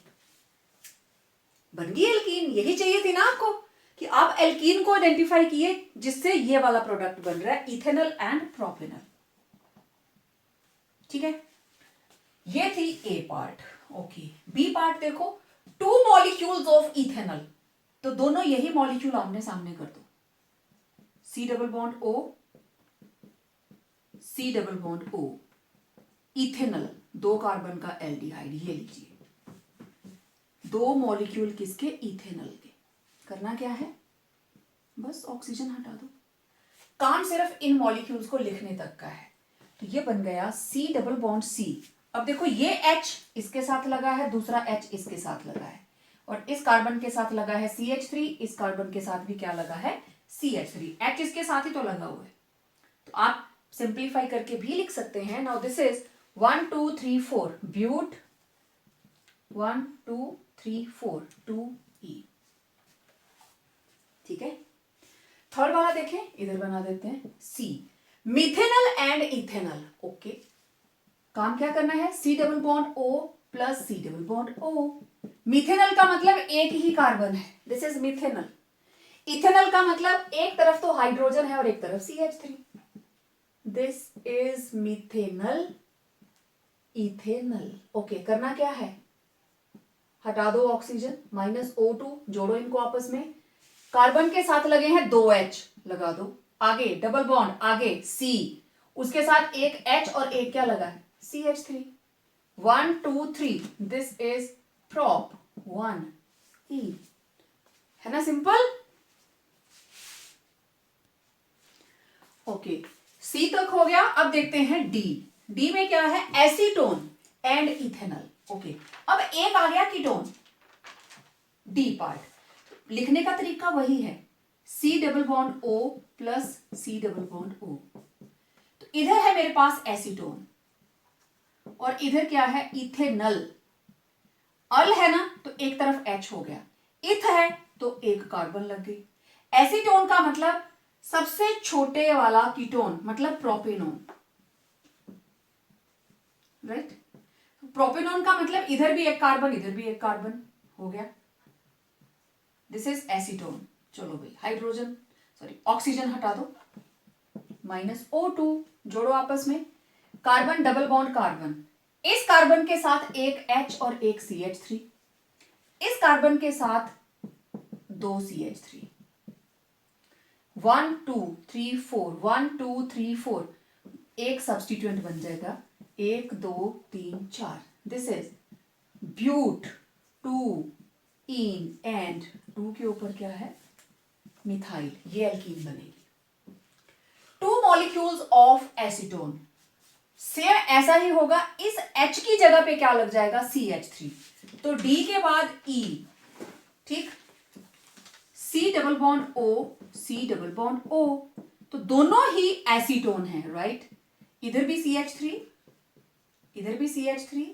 बन गई एल्कीन। यही चाहिए थी ना आपको कि आप एल्कीन को आइडेंटिफाई किए जिससे ये वाला प्रोडक्ट बन रहा है, इथेनॉल एंड प्रोपेनॉल। ठीक है, ये थी ए पार्ट। ओके, बी पार्ट देखो, 2 मॉलिक्यूल्स ऑफ इथेनॉल, तो दोनों यही मॉलिक्यूल आमने सामने कर दो, C double bond O, C double bond O, ethanol 2 carbon का एल्डिहाइड, ये लीजिए 2 मॉलिक्यूल किसके, इथेनॉल के। करना क्या है, बस ऑक्सीजन हटा दो, काम सिर्फ इन मॉलिक्यूल्स को लिखने तक का है। तो ये बन गया C डबल बॉन्ड C। अब देखो ये H इसके साथ लगा है, दूसरा H इसके साथ लगा है, और इस कार्बन के साथ लगा है CH3, इस कार्बन के साथ भी क्या लगा है, CH3, H इसके साथ ही तो लगा हुआ है। तो आप सिंप्लीफाई करके भी लिख सकते हैं। Now this is 1 2 3 4 but 1 2 3 4 2E। ठीक है, थर्ड वाला देखें, इधर बना देते हैं C, methanol and ethanol. Okay, काम क्या करना है, C double bond O plus C double bond O। Methanol का मतलब एक ही कार्बन है, दिस इज मिथेनॉल। इथेनॉल का मतलब एक तरफ तो हाइड्रोजन है और एक तरफ CH3, this is methanol ethanol. Okay, करना क्या है, हटा दो ऑक्सीजन, -O2, जोड़ो इनको आपस में, कार्बन के साथ लगे हैं 2 H, लगा दो, आगे डबल बॉन्ड, आगे C, उसके साथ एक H और एक क्या लगा है, CH3, 1 2 3, this is prop 1E, है ना सिंपल। ओके, C तक हो गया। अब देखते हैं D में क्या है, एसीटोन एंड इथेनॉल। ओके, अब एक आ गया कीटोन, D पार्ट, लिखने का तरीका वही है, C double bond O plus C double bond O। तो इधर है मेरे पास एसीटोन और इधर क्या है, इथेनॉल। अल है ना, तो एक तरफ H हो गया, इथ है तो एक कार्बन लग गई। एसीटोन का मतलब सबसे छोटे वाला कीटोन, मतलब प्रोपेनोन, राइट। प्रोपेनोन का मतलब इधर भी एक कार्बन, इधर भी एक कार्बन, हो गया, दिस इज एसीटोन। चलो भाई, हाइड्रोजन सॉरी ऑक्सीजन हटा दो, -O2, जोड़ो आपस में, कार्बन डबल बॉन्ड कार्बन, इस कार्बन के साथ एक H और एक CH3, इस कार्बन के साथ 2 CH3, 1 2 3 4, 1 2 3 4, एक सब्स्टिट्यूएंट बन जाएगा, 1 2 3 4, this is but 2 in and 2 के ऊपर क्या है, मिथाइल, ये एल्कीन बनेगी। 2 मॉलिक्यूल्स ऑफ एसीटोन, सेम ऐसा ही होगा, इस H की जगह पे क्या लग जाएगा, CH3, तो D के बाद E, ठीक, C double bond O, C double bond O, तो दोनों ही एसीटोन है, राइट। इधर भी CH3, इधर भी CH3,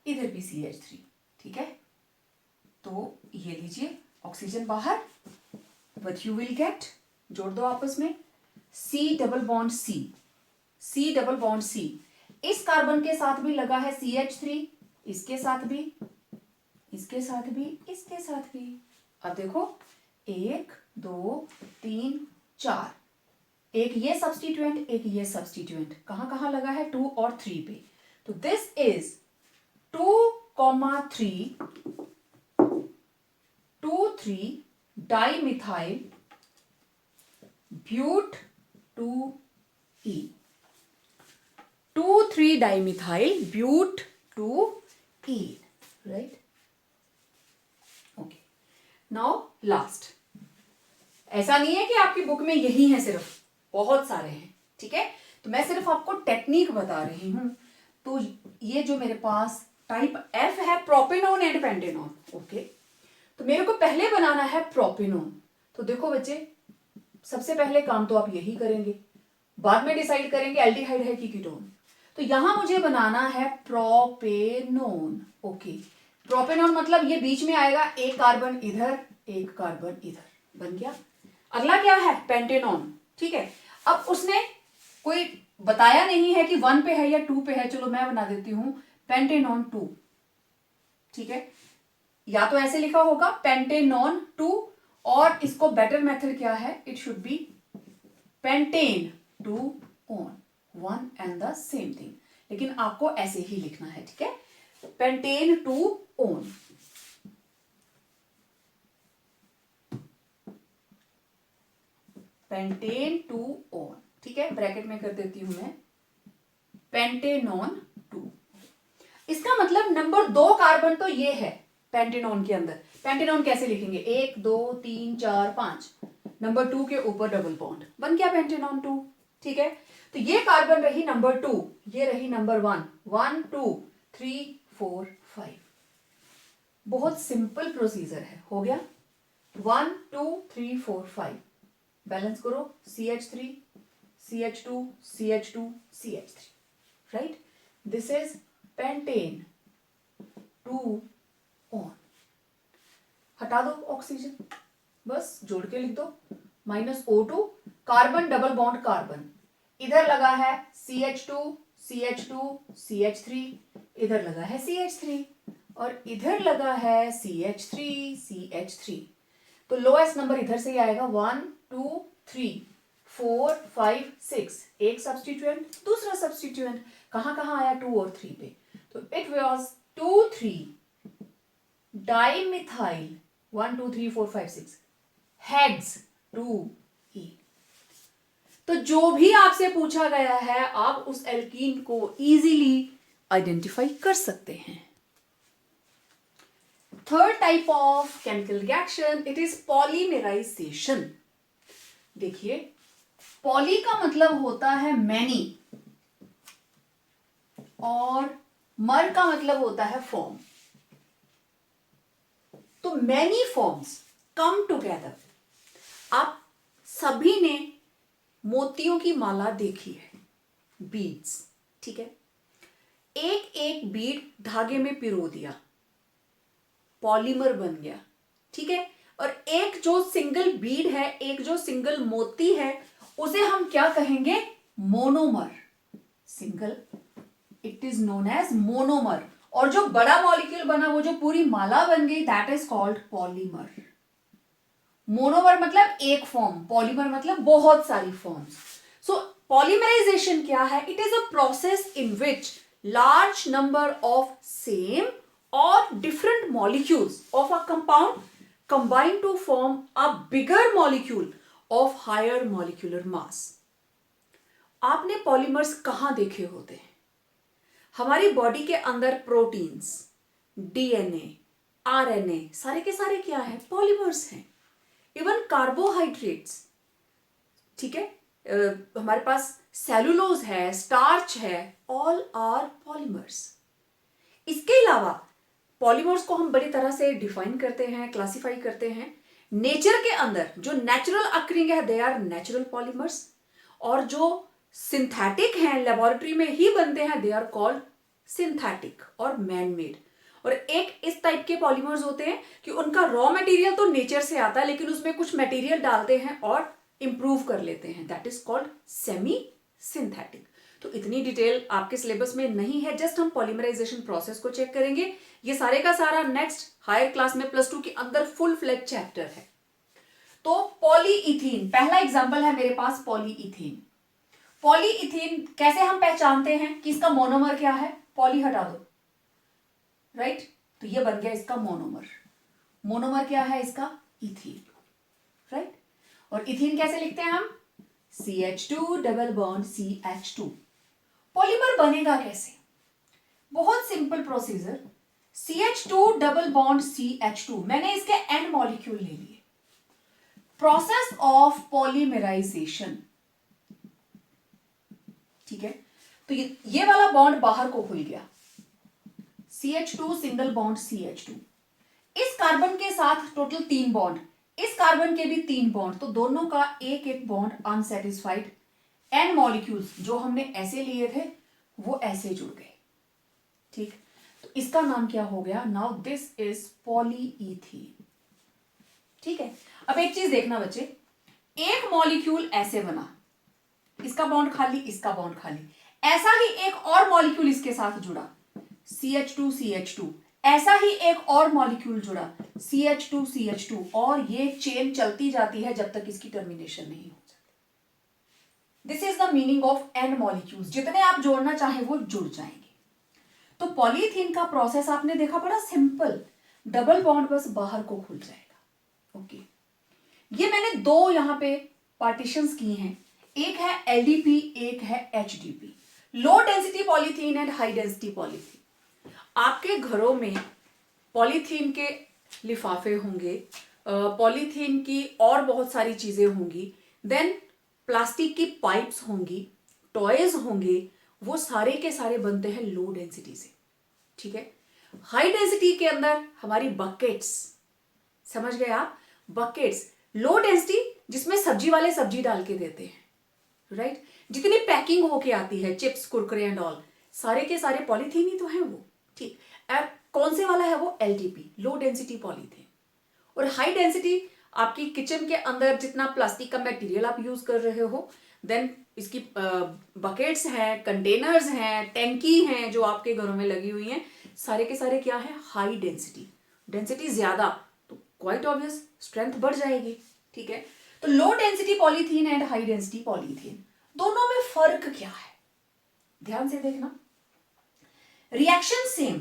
इधर भी CH3, ठीक है। तो ये लीजिए ऑक्सीजन बाहर, व्हाट यू विल गेट, जोड़ दो आपस में, C double bond C, C double bond C, इस कार्बन के साथ भी लगा है CH3, इसके साथ भी, इसके साथ भी, इसके साथ भी। अब देखो 1 2 3 4, एक ये सब्स्टिट्यूएंट, एक ये सब्स्टिट्यूएंट, कहां कहां लगा है, 2 और 3 पे। तो this is 2, 3 2 3 dimethyl but 2E, 2 3 dimethyl but 2E, right. Okay, now last, ऐसा नहीं है कि आपकी बुक में यही है, सिर्फ बहुत सारे हैं, ठीक है। तो मैं सिर्फ आपको टेक्निक बता रही हूं। तो ये जो मेरे पास टाइप F है, प्रोपेनोन एंड पेंटेनोन। ओके, तो मेरे को पहले बनाना है प्रोपेनोन। तो देखो बच्चे, सबसे पहले काम तो आप यही करेंगे, बाद में डिसाइड करेंगे एल्डिहाइड है कि कीटोन। तो यहां मुझे बनाना है प्रोपेनोन। ओके, प्रोपेनॉन मतलब ये बीच में आएगा, एक कार्बन इधर एक कार्बन इधर, बन गया। अगला क्या है, पेंटेनॉन। ठीक है, अब उसने कोई बताया नहीं है कि 1 पे है या 2 पे है, चलो मैं बना देती हूं पेंटेनॉन 2। ठीक है, या तो ऐसे लिखा होगा पेंटेनॉन 2, और इसको बेटर मेथड क्या है, it should be pentane 2 on, one and the same thing, लेकिन आपको ऐसे ही लिखना है। ठीक है, पेंटेन 2 ऑन। Pentane 2 on. ठीक है, ब्रैकेट में कर देती हूं मैं पेंटेनॉन 2। इसका मतलब नंबर 2 कार्बन तो ये है पेंटेनॉन के अंदर। पेंटेनॉन कैसे लिखेंगे, 1 2 3 4 5, नंबर 2 के ऊपर डबल बॉन्ड, बन गया पेंटेनॉन 2। ठीक है, तो ये कार्बन रही नंबर 2, ये रही नंबर 1, 1 2 3 4 5। बहुत सिंपल प्रोसीजर है, हो गया 1 2 3 4 5। बैलेंस करो, CH3 CH2 CH2 CH3, right. This is pentane 2 on. हटा दो ऑक्सीजन, बस जोड़ के लिख दो -O2, carbon double bond carbon, इधर लगा है CH2 CH2 CH3, इधर लगा है CH3, और इधर लगा है CH3 CH3। तो लोएस्ट नंबर इधर से ही आएगा, 1 2 3 4 5 6। एक सब्सटीट्यूएंट, दूसरा सब्सटीट्यूएंट, कहां कहां आया 2 और 3 पे, तो it was 2 3 dimethyl 1 2 3 4 5 6 hex 2E। तो जो भी आपसे पूछा गया है आप उस एल्कीन को इजीली आइडेंटिफाई कर सकते हैं। Third type of chemical reaction, it is polymerisation. देखिए, पॉली का मतलब होता है मैनी, और मर का मतलब होता है फॉर्म। तो मैनी फॉर्म्स कम टुगेदर। आप सभी ने मोतियों की माला देखी है, बीड्स। ठीक है, एक एक बीड धागे में पिरो दिया, पॉलीमर बन गया। ठीक है, और एक जो सिंगल बीड है, एक जो सिंगल मोती है, उसे हम क्या कहेंगे, monomer. Single, it is known as monomer. और जो बड़ा मॉलिक्यूल बना, वो जो पूरी माला बन गई, that is called polymer. Monomer मतलब एक फॉर्म, पॉलीमर मतलब बहुत सारी फॉर्म्स। सो पॉलीमराइजेशन क्या है, it is a process in which large number of same or different molecules of a compound combine to form a bigger molecule of higher molecular mass। आपने polymers कहां देखे होते हैं, हमारी बॉडी के अंदर प्रोटीन्स, DNA, RNA, सारे के सारे क्या है, पॉलीमर्स हैं। इवन कार्बोहाइड्रेट्स, ठीक है, हमारे पास सेलुलोज है, स्टार्च है, ऑल आर पॉलीमर्स। इसके अलावा पॉलीमर्स को हम बड़ी तरह से डिफाइन करते हैं, क्लासिफाई करते हैं। नेचर के अंदर जो नेचुरल अक्रिंग है, दे आर नेचुरल पॉलीमर्स, और जो सिंथेटिक हैं, लेबोरेटरी में ही बनते हैं, दे आर कॉल्ड सिंथेटिक और मैन मेड। और एक इस टाइप के पॉलीमर्स होते हैं कि उनका रॉ मटेरियल तो नेचर से आता है, लेकिन उसमें कुछ मटेरियल डालते हैं और इंप्रूव कर लेते हैं, that is called semi synthetic. तो इतनी डिटेल आपके सिलेबस में नहीं है, जस्ट हम पॉलीमराइजेशन प्रोसेस को चेक करेंगे। ये सारे का सारा नेक्स्ट हायर क्लास में +2 के अंदर फुल फ्लेज चैप्टर है। तो पॉलीइथीन पहला एग्जांपल है मेरे पास, पॉलीइथीन। पॉलीइथीन कैसे हम पहचानते हैं कि इसका मोनोमर क्या है, पॉली हटा दो, राइट, तो ये बन गया इसका मोनोमर। मोनोमर क्या है इसका, इथीन, राइट। और इथीन कैसे लिखते हैं हम, CH2 double bond CH2। Polymer बनेगा कैसे, बहुत simple procedure, CH2 double bond CH2, मैंने इसके एंड मॉलिक्यूल ले लिए। प्रोसेस ऑफ पॉलीमराइजेशन, ठीक है, तो ये वाला बॉन्ड बाहर को खुल गया, CH2 सिंगल बॉन्ड CH2। इस कार्बन के साथ टोटल 3 बॉन्ड, इस कार्बन के भी 3 बॉन्ड, तो दोनों का एक एक बॉन्ड अनसेटिस्फाइड। एंड मॉलिक्यूल्स जो हमने ऐसे लिए थे वो ऐसे जुड़ गए, ठीक। तो इसका नाम क्या हो गया? Now this is polyethene. ठीक है, अब एक चीज देखना बच्चे, एक मॉलिक्यूल ऐसे बना, इसका बॉन्ड खाली, इसका बॉन्ड खाली, ऐसा ही एक और मॉलिक्यूल इसके साथ जुड़ा, CH2 ऐसा ही एक और मॉलिक्यूल जुड़ा, CH2 और ये चेन चलती जाती है जब तक इसकी टर्मिनेशन नहीं हो जाती। This is the meaning of n molecules, जितने आप जोड़ना चाहे वो जुड़ जाएंगे। तो पॉलीथीन का प्रोसेस आपने देखा, बड़ा सिंपल, डबल बॉन्ड बस बाहर को खुल जाएगा। ओके, ये मैंने दो यहां पे पार्टीशंस किए हैं, एक है LDP, एक है HDP, low density polythene and high density polythene. आपके घरों में पॉलीथीन के लिफाफे होंगे, पॉलीथीन की और बहुत सारी चीजें होंगी, देन प्लास्टिक की पाइप्स होंगी, टॉयज होंगे, वो सारे के सारे बनते हैं लो डेंसिटी से। ठीक है, हाई डेंसिटी के अंदर हमारी बकेट्स, समझ गए आप, बकेट्स, लो डेंसिटी जिसमें सब्जी वाले सब्जी डाल के देते हैं, राइट, जितनी पैकिंग होके आती है, चिप्स, कुरकुरे एंड ऑल, सारे के सारे पॉलीथीन ही तो है वो। ठीक, कौन से वाला है वो? LDP, लो डेंसिटी पॉलीथीन। और हाई डेंसिटी आपकी किचन के अंदर जितना प्लास्टिक का मटेरियल आप यूज कर रहे हो, देन इसकी बकेट्स हैं, कंटेनर्स हैं, टैंकी हैं जो आपके घरों में लगी हुई हैं, सारे के सारे क्या है? High density. डेंसिटी ज्यादा तो क्वाइट ऑब्वियस स्ट्रेंथ बढ़ जाएगी। ठीक है, तो लो density polythene and high density polythene, दोनों में फर्क क्या है? ध्यान से देखना, reaction same,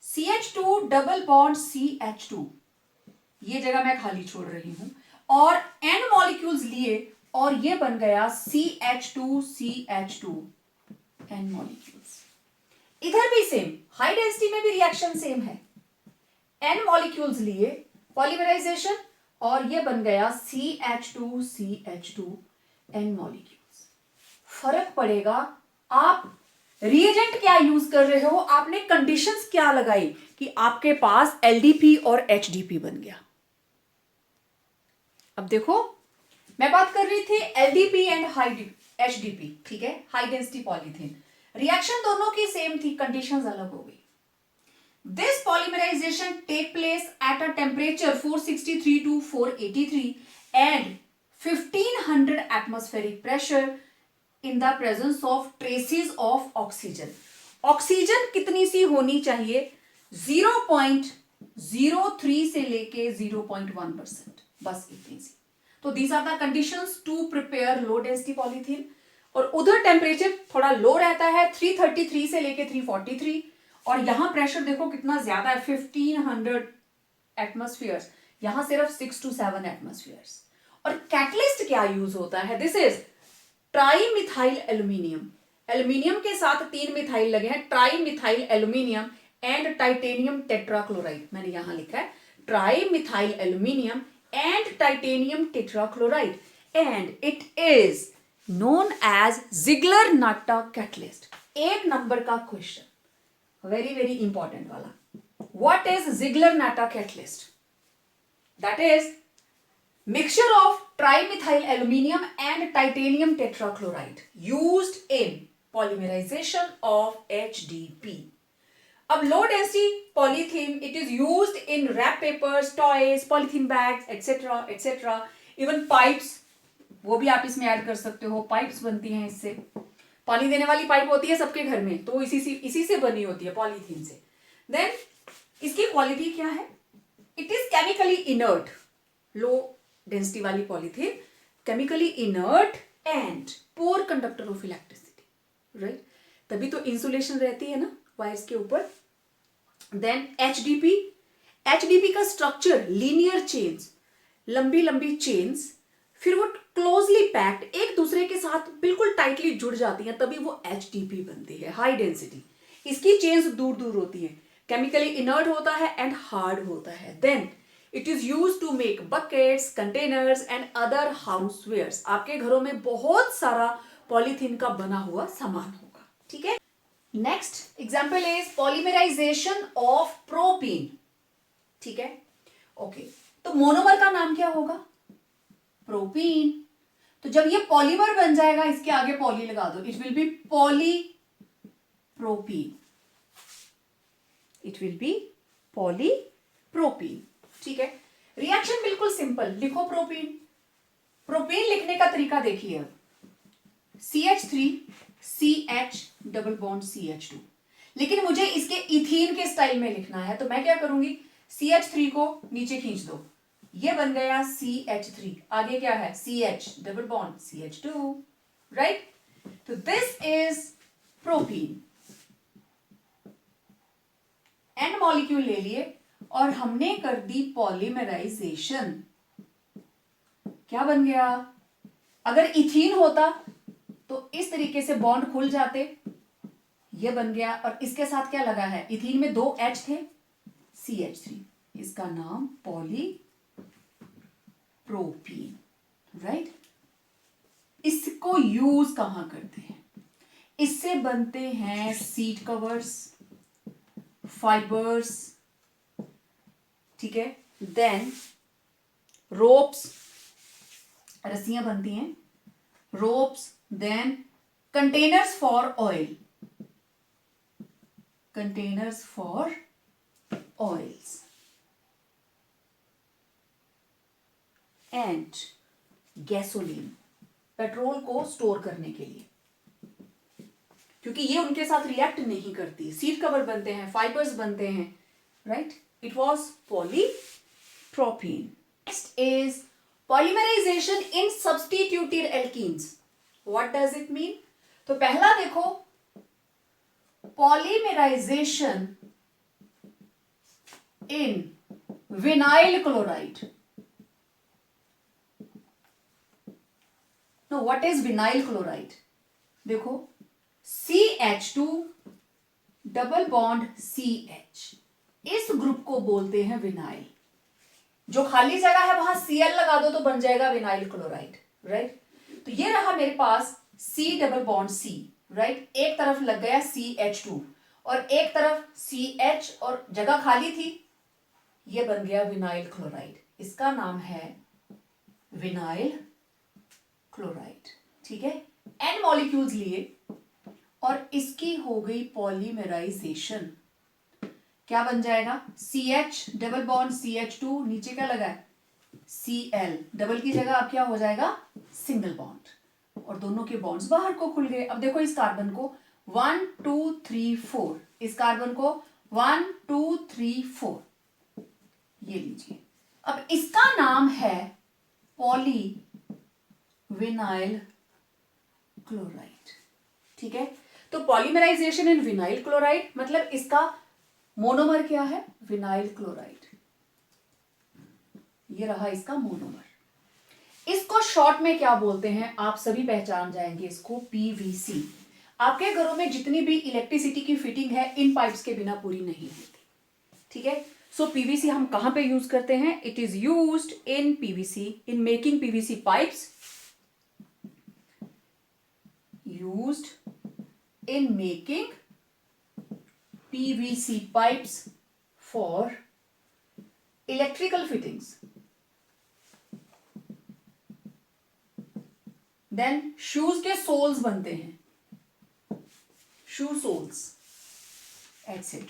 CH2 double bond CH2, ये जगह मैं खाली छोड़ रही हूं, और N मॉलिक्यूल्स लिए और ये बन गया CH2 N मॉलिक्यूल्स। इधर भी सेम, हाई डेंसिटी में भी रिएक्शन सेम है, N मॉलिक्यूल्स लिए, पॉलीमराइजेशन, और ये बन गया CH2 N मॉलिक्यूल्स। फर्क पड़ेगा आप रिएजेंट क्या यूज कर रहे हो, आपने कंडीशंस क्या लगाई कि आपके पास LDP और HDP बन गया। अब देखो, मैं बात कर रही थी LDP एंड HDP, ठीक है, हाई डेंसिटी पॉलीथीन, रिएक्शन दोनों की सेम थी, कंडीशंस अलग हो गई। This polymerisation take place at a temperature 463 to 483 and 1500 atmospheric pressure in the presence of traces of oxygen. Oxygen कितनी सी होनी चाहिए? 0.03 से लेके 0.1%, बस इतनी सी। तो these are the conditions to prepare low density polythene. और उधर टेम्परेचर थोड़ा लो रहता है, 333 से लेके 343, और यहां प्रेशर देखो कितना ज्यादा है, 1500 एटमॉस्फेयर्स, यहां सिर्फ 6 to 7 एटमॉस्फेयर्स। और कैटलिस्ट क्या यूज होता है? This is trimethyl aluminium, aluminium के साथ 3 मिथाइल लगे हैं, trimethyl aluminium and titanium tetrachloride, मैंने यहां लिखा है trimethyl aluminium and titanium tetrachloride, and it is known as Ziegler Natta catalyst. 1 number का क्वेश्चन, वेरी वेरी इंपॉर्टेंट वाला, what is Ziegler Natta catalyst? That is mixture of trimethyl aluminum and titanium tetrachloride used in polymerization of HDP. अब low density polythene, it is used in wrap papers, toys, polythene bags, etc. etc. Even pipes, वो भी आप इसमें add कर सकते हो, pipes बनती हैं इससे, पानी देने वाली पाइप होती है सबके घर में, तो इसी से बनी होती है, पॉलीथीन से। देन इसकी क्वालिटी क्या है? It is chemically inert, low density वाली polythene chemically inert and poor conductor of electricity, right, तभी तो इंसुलेशन रहती है ना वायर्स के ऊपर। देन HDP का स्ट्रक्चर लीनियर चेन्स, लंबी लंबी चेन्स, फिर वो क्लोजली पैक्ड, एक दूसरे के साथ बिल्कुल टाइटली जुड़ जाती हैं, तभी वो HDP बनती है, हाई डेंसिटी। इसकी चेन्स दूर दूर होती हैं, केमिकली इनर्ट होता है एंड हार्ड होता है। Then it is use to make buckets, containers and other housewares. आपके घरों में बहुत सारा पॉलीथीन का बना हुआ सामान होगा, ठीक है। Next example is polymerisation of propene, ठीक है, ओके। तो मोनोमर का नाम क्या होगा? प्रोपीन। तो जब ये पॉलीमर बन जाएगा, इसके आगे पॉली लगा दो, it will be polypropene. It will be polypropene. ठीक है, रिएक्शन बिल्कुल सिंपल, लिखो प्रोपीन। प्रोपीन लिखने का तरीका देखिए अब, CH3 CH double bond CH2, लेकिन मुझे इसके इथीन के स्टाइल में लिखना है, तो मैं क्या करूंगी, CH3 को नीचे खींच दो, ये बन गया CH3, आगे क्या है CH double bond CH2, right. तो this is propene. And molecule ले लिए और हमने कर दी पॉलीमराइजेशन। क्या बन गया, अगर इथीन होता तो इस तरीके से बॉन्ड खुल जाते, ये बन गया, और इसके साथ क्या लगा है, इथीन में 2 H थे, CH3, इसका नाम पॉलीप्रोपीन, राइट। इसको यूज कहां करते हैं, इससे बनते हैं सीट कवर्स, फाइबर्स, ठीक है, देन रोप्स, रस्सियां बनती हैं, ropes, then containers for oil, containers for oils, and gasoline, petrol को स्टोर करने के लिए, क्योंकि ये उनके साथ रिएक्ट नहीं करती, सीट कवर बनते हैं, फाइबर्स बनते हैं, right. It was polypropene. Next is polymerisation in substituted alkenes. What does it mean, तो पहला देखो, polymerisation in vinyl chloride. No, what is vinyl chloride, देखो CH2 डबल बॉन्ड CH, इस ग्रुप को बोलते हैं विनाइल। जो खाली जगह है वहां Cl लगा दो तो बन जाएगा विनाइल क्लोराइड, राइट। तो ये रहा मेरे पास C double bond C, right, एक तरफ लग गया CH2 और एक तरफ CH और जगह खाली थी, ये बन गया विनाइल क्लोराइड, इसका नाम है विनाइल क्लोराइड, ठीक है। N मॉलिक्यूल्स लिए और इसकी हो गई पॉलीमराइजेशन, क्या बन जाएगा, CH डबल बॉन्ड CH2, नीचे क्या लगा है Cl, डबल की जगह अब क्या हो जाएगा सिंगल बॉन्ड, और दोनों के बॉन्ड्स बाहर को खुल गए। अब देखो इस कार्बन को 1 2 3 4, इस कार्बन को 1 2 3 4, ये लीजिए। अब इसका नाम है पॉली विनाइल क्लोराइड, ठीक है। तो पॉलीमराइजेशन इन विनाइल क्लोराइड मतलब इसका मोनोमर क्या है, विनाइल क्लोराइड, ये रहा इसका मोनोमर। इसको शॉर्ट में क्या बोलते हैं, आप सभी पहचान जाएंगे इसको, PVC। आपके घरों में जितनी भी इलेक्ट्रिसिटी की फिटिंग है इन पाइप्स के बिना पूरी नहीं होती, ठीक है। सो PVC हम कहां पे यूज करते हैं, it is used in PVC, in making PVC pipes, used in making PVC pipes for electrical fittings. Then shoes के soles बनते हैं, shoe soles, etc.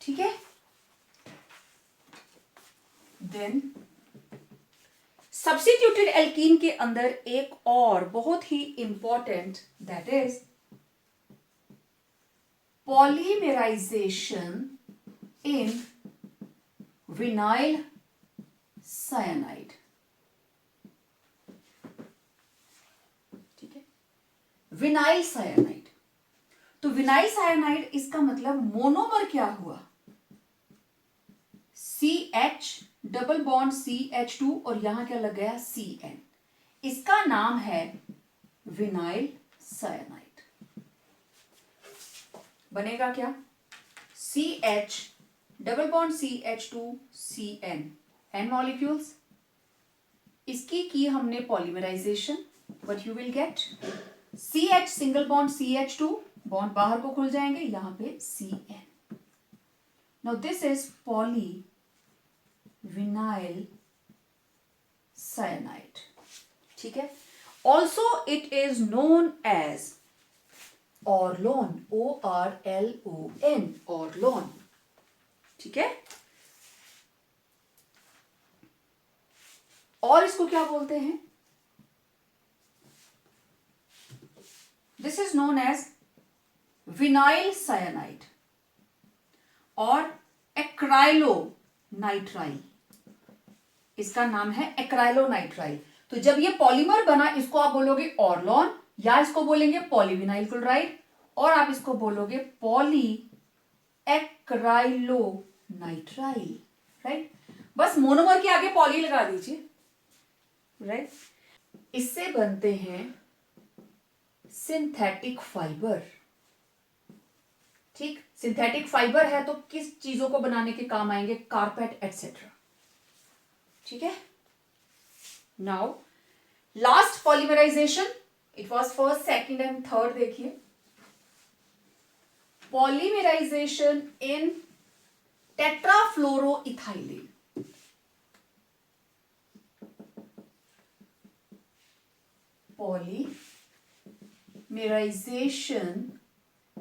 ठीक है। Then सब्स्टिट्यूटेड एल्कीन के अंदर एक और बहुत ही important, that is polymerisation in vinyl cyanide, ठीक है, विनाइल साइनाइड। तो विनाइल साइनाइड इसका मतलब मोनोमर क्या हुआ, CH डबल बॉन्ड CH2 और यहां क्या लग गया Cn, इसका नाम है विनाइल साइनाइड। बनेगा क्या, CH double bond CH2 Cn, N molecules, इसकी की हमने polymerization, what you will get CH single bond CH2, bond बाहर को खुल जाएंगे, यहां पे Cn। Now this is poly vinyl cyanide, ठीक है। Also it is known as Orlon, ORLON, Orlon, ठीक है। और इसको क्या बोलते हैं? This is known as vinyl cyanide और एक्राइलोनाइट्राइल, इसका नाम है एक्राइलोनाइट्राइल। तो जब ये पॉलीमर बना, इसको आप बोलोगे ऑरलोन, या इसको बोलेंगे पॉलीविनाइल क्लोराइड, और आप इसको बोलोगे पॉली एक्राइलोनाइट्राइल, राइट। बस मोनोमर के आगे पॉली लगा दीजिए, राइट। इससे बनते हैं सिंथेटिक फाइबर, ठीक। सिंथेटिक फाइबर है तो किस चीजों को बनाने के काम आएंगे? कारपेट एटसेट्रा, ठीक है। Now last polymerization, it was first, second and third. देखिए polymerization in tetrafluoroethylene, polymerization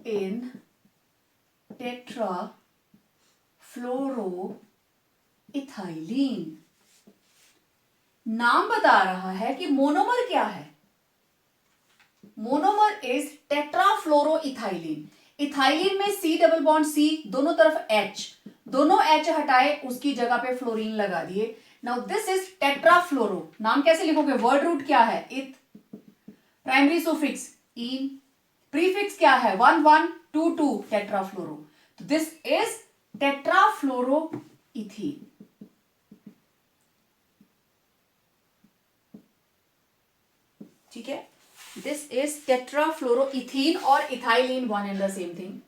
in tetrafluoroethylene। नाम बता रहा है कि मोनोमर क्या है? Monomer is tetrafluoroethylene. इथाइलिन में C डबल बॉन्ड C, दोनों तरफ H, दोनों H हटाए, उसकी जगह पे फ्लोरीन लगा दिए। Now this is tetrafluoro. नाम कैसे लिखोगे? वर्ड रूट क्या है? इथ, प्राइमरी सुफिक्स इन, प्रीफिक्स क्या है? 1 1 2 2, टेट्राफ्लोरो। तो दिस इज टेट्राफ्लोरोइथीन, ठीक है। दिस इज टेट्राफ्लोरोइथीन, और ethylene one and the same thing,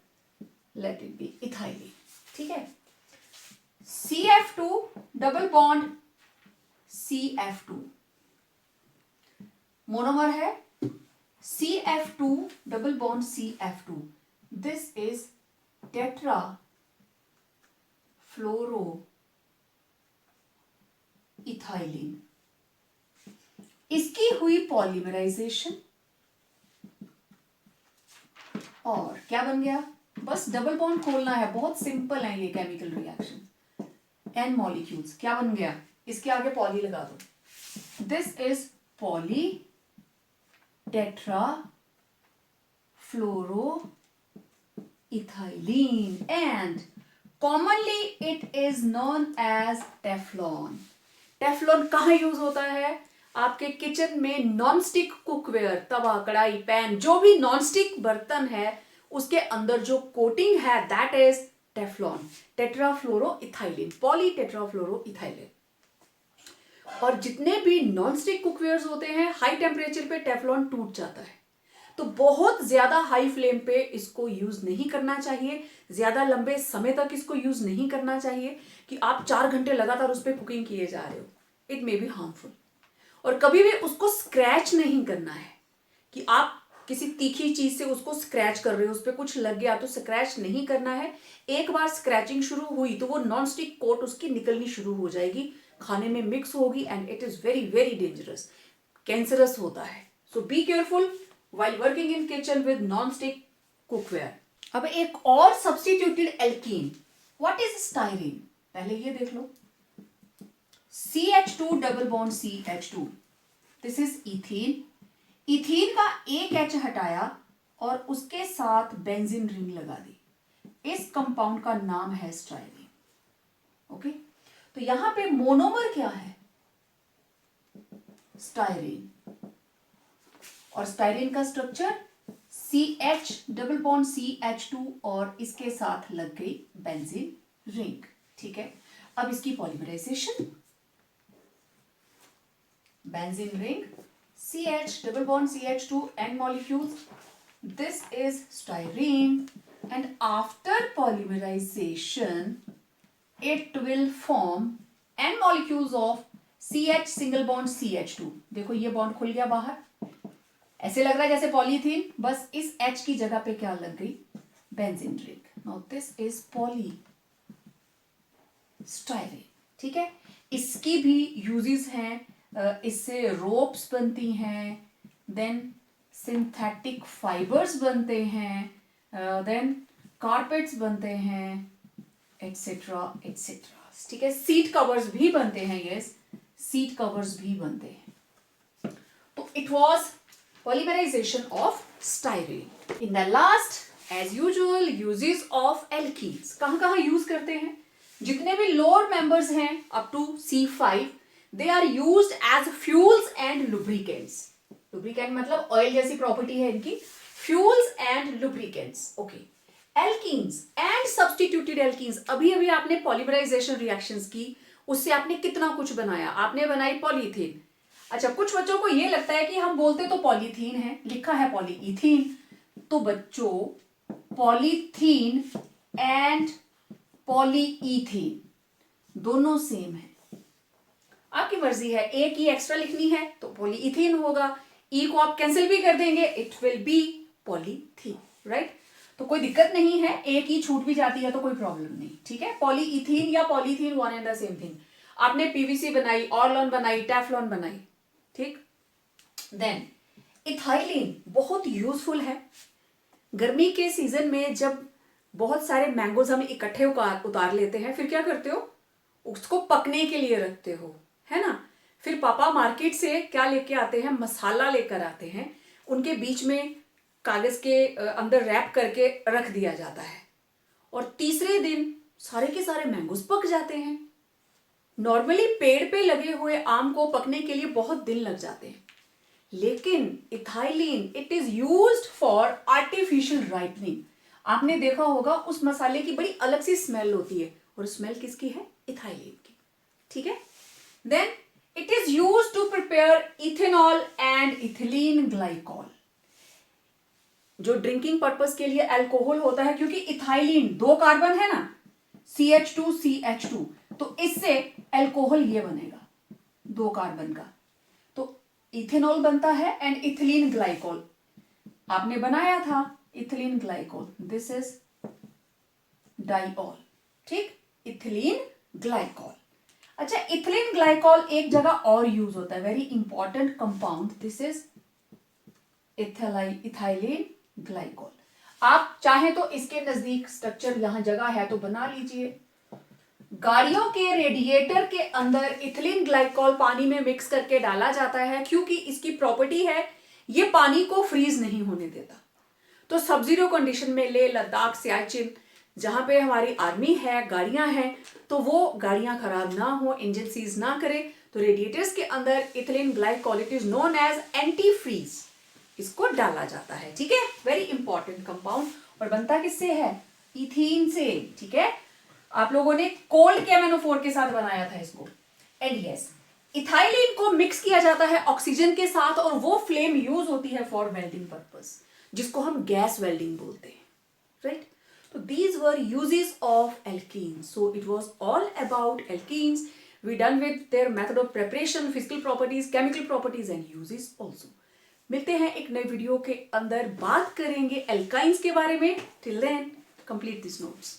let it be ethylene, ठीक है। CF2 double bond CF2 monomer है, CF2 double bond CF2, this is tetrafluoroethylene. इसकी हुई पॉलीमराइजेशन और क्या बन गया? बस डबल बॉन्ड खोलना है, बहुत सिंपल है ये केमिकल रिएक्शन। N मॉलिक्यूल्स, क्या बन गया? इसके आगे पॉली लगा दो। This is poly tetrafluoroethylene and commonly it is known as Teflon. Teflon कहाँ यूज होता है? आपके किचन में नॉन स्टिक कुकवेयर, तवा, कढ़ाई, पैन, जो भी नॉन स्टिक बर्तन है उसके अंदर जो कोटिंग है दैट इज टेफ्लॉन, टेट्राफ्लोरोइथाइलिन, पॉली टेट्राफ्लोरोइथाइलिन। और जितने भी नॉन स्टिक कुकवेयर्स होते हैं, हाई टेम्परेचर पे टेफ्लॉन टूट जाता है। तो बहुत ज्यादा हाई फ्लेम पे इसको यूज नहीं करना चाहिए, ज्यादा लंबे समय तक इसको यूज नहीं करना चाहिए कि आप 4 घंटे लगातार उस पर कुकिंग किए जा रहे हो, इट मे बी हार्मफुल। और कभी भी उसको स्क्रैच नहीं करना है कि आप किसी तीखी चीज से उसको स्क्रैच कर रहे हो, उस पर कुछ लग गया तो स्क्रैच नहीं करना है। एक बार स्क्रैचिंग शुरू हुई तो वो नॉन स्टिक कोट उसकी निकलनी शुरू हो जाएगी, खाने में मिक्स होगी, and it is very very dangerous, cancerous होता है। So be careful while working in kitchen with non-stick cookware। अब एक और substituted alkene, what is styrene? पहले ये देख लो, CH2 double bond CH2, this is ethene. Ethene का एक H हटाया और उसके साथ बेंजीन रिंग लगा दी, इस कंपाउंड का नाम है स्टाइरीन, ओके। तो यहां पे मोनोमर क्या है? स्टाइरीन, और स्टाइरीन का structure CH double bond CH2 और इसके साथ लग गई बेंजीन रिंग, ठीक है। अब इसकी polymerisation, benzene ring, CH double bond CH2 N molecules, this is styrene, and after polymerization it will form N molecules of CH single bond CH2। देखो ये बॉन्ड खुल गया बाहर, ऐसे लग रहा है जैसे पॉलीथीन, बस इस H की जगह पे क्या लग गई? Benzene ring. Now this is polystyrene, ठीक है। इसकी भी यूजेस हैं, इससे रोप्स बनती हैं, देन सिंथेटिक फाइबर्स बनते हैं, देन कारपेट्स बनते हैं, एटसेट्रा एटसेट्रा। ठीक है, सीट कवर्स भी बनते हैं, यस, सीट कवर्स भी बनते हैं। तो it was polymerisation of styrene. In the last as usual uses of alkenes. कहां कहां यूज करते हैं? जितने भी लोअर मेंबर्स हैं up to C5 they are used as fuels and lubricants. Lubricant मतलब ऑयल जैसी प्रॉपर्टी है इनकी, fuels and lubricants. Okay, alkenes and substituted alkenes. अभी अभी आपने पॉलीमराइजेशन रिएक्शंस की, उससे आपने कितना कुछ बनाया, आपने बनाई पॉलीथीन। अच्छा, कुछ बच्चों को यह लगता है कि हम बोलते तो पॉलीथीन है, लिखा है पॉलीइथीन। तो बच्चों, पॉलीथीन एंड पॉलीइथीन दोनों सेम है, आपकी मर्जी है। एक ई एक्स्ट्रा लिखनी है तो पॉलीइथीन होगा, ई को आप कैंसिल भी कर देंगे, it will be polythene, right. तो कोई दिक्कत नहीं है, एक ई छूट भी जाती है तो कोई प्रॉब्लम नहीं, ठीक है। पॉलीइथीन या polythene one and the same thing. आपने पीवीसी बनाई, ऑरलॉन बनाई, टेफ्लॉन बनाई, ठीक। देन इथाइलिन बहुत यूजफुल है। गर्मी के सीजन में जब बहुत सारे मैंगोज हम इकट्ठे उतार लेते हैं, फिर क्या करते हो, उसको पकने के लिए रखते हो, है ना। फिर पापा मार्केट से क्या लेके आते हैं, मसाला लेकर आते हैं, उनके बीच में कागज के अंदर रैप करके रख दिया जाता है, और तीसरे दिन सारे के सारे मैंगोज पक जाते हैं। नॉर्मली पेड़ पे लगे हुए आम को पकने के लिए बहुत दिन लग जाते हैं, लेकिन ethylene it is used for artificial ripening. आपने देखा होगा उस मसाले की बड़ी अलग सी स्मेल होती है, और स्मेल किसकी है, इथाइलिन की, ठीक है। Then it is used to prepare ethanol and ethylene glycol. जो ड्रिंकिंग पर्पस के लिए अल्कोहल होता है, क्योंकि इथाइलिन 2 कार्बन है ना, CH2CH2, तो इससे अल्कोहल ये बनेगा 2 कार्बन का, तो इथेनॉल बनता है एंड इथिलीन ग्लाइकॉल आपने बनाया था, ethylene glycol, this is diol, ठीक, इथिलीन ग्लाइकॉल। अच्छा, इथिलीन ग्लाइकॉल एक जगह और यूज होता है, very important compound, this is ethylene glycol. आप चाहे तो इसके नजदीक स्ट्रक्चर यहां जगह है तो बना लीजिए। गाड़ियों के रेडिएटर के अंदर इथिलीन ग्लाइकॉल पानी में मिक्स करके डाला जाता है, क्योंकि इसकी प्रॉपर्टी है ये पानी को फ्रीज नहीं होने देता। तो सब जीरो कंडीशन में ले लद्दाख, सियाचिन, जहां पे हमारी आर्मी है, गाड़ियां हैं, तो वो गाड़ियां खराब ना हो, इंजन सीज ना करे, तो रेडिएटर्स के अंदर ethylene glycol, it is known as antifreeze, इसको डाला जाता है, ठीक है। वेरी इंपॉर्टेंट कंपाउंड, और बनता किससे है, इथीन से, ठीक है। आप लोगों ने कोल्ड KMnO4 के साथ बनाया था इसको। एंड यस, इथाइलिन को मिक्स किया जाता है ऑक्सीजन के साथ, और वो फ्लेम यूज होती है फॉर वेल्डिंग पर्पस, जिसको हम गैस वेल्डिंग बोलते हैं, राइट। तो these were uses of alkenes. So it was all about alkenes. We done with their method of preparation, physical properties, chemical properties and uses also. मिलते हैं एक नए video के अंदर, बात करेंगे एल्काइंस के बारे में। Till then complete this notes.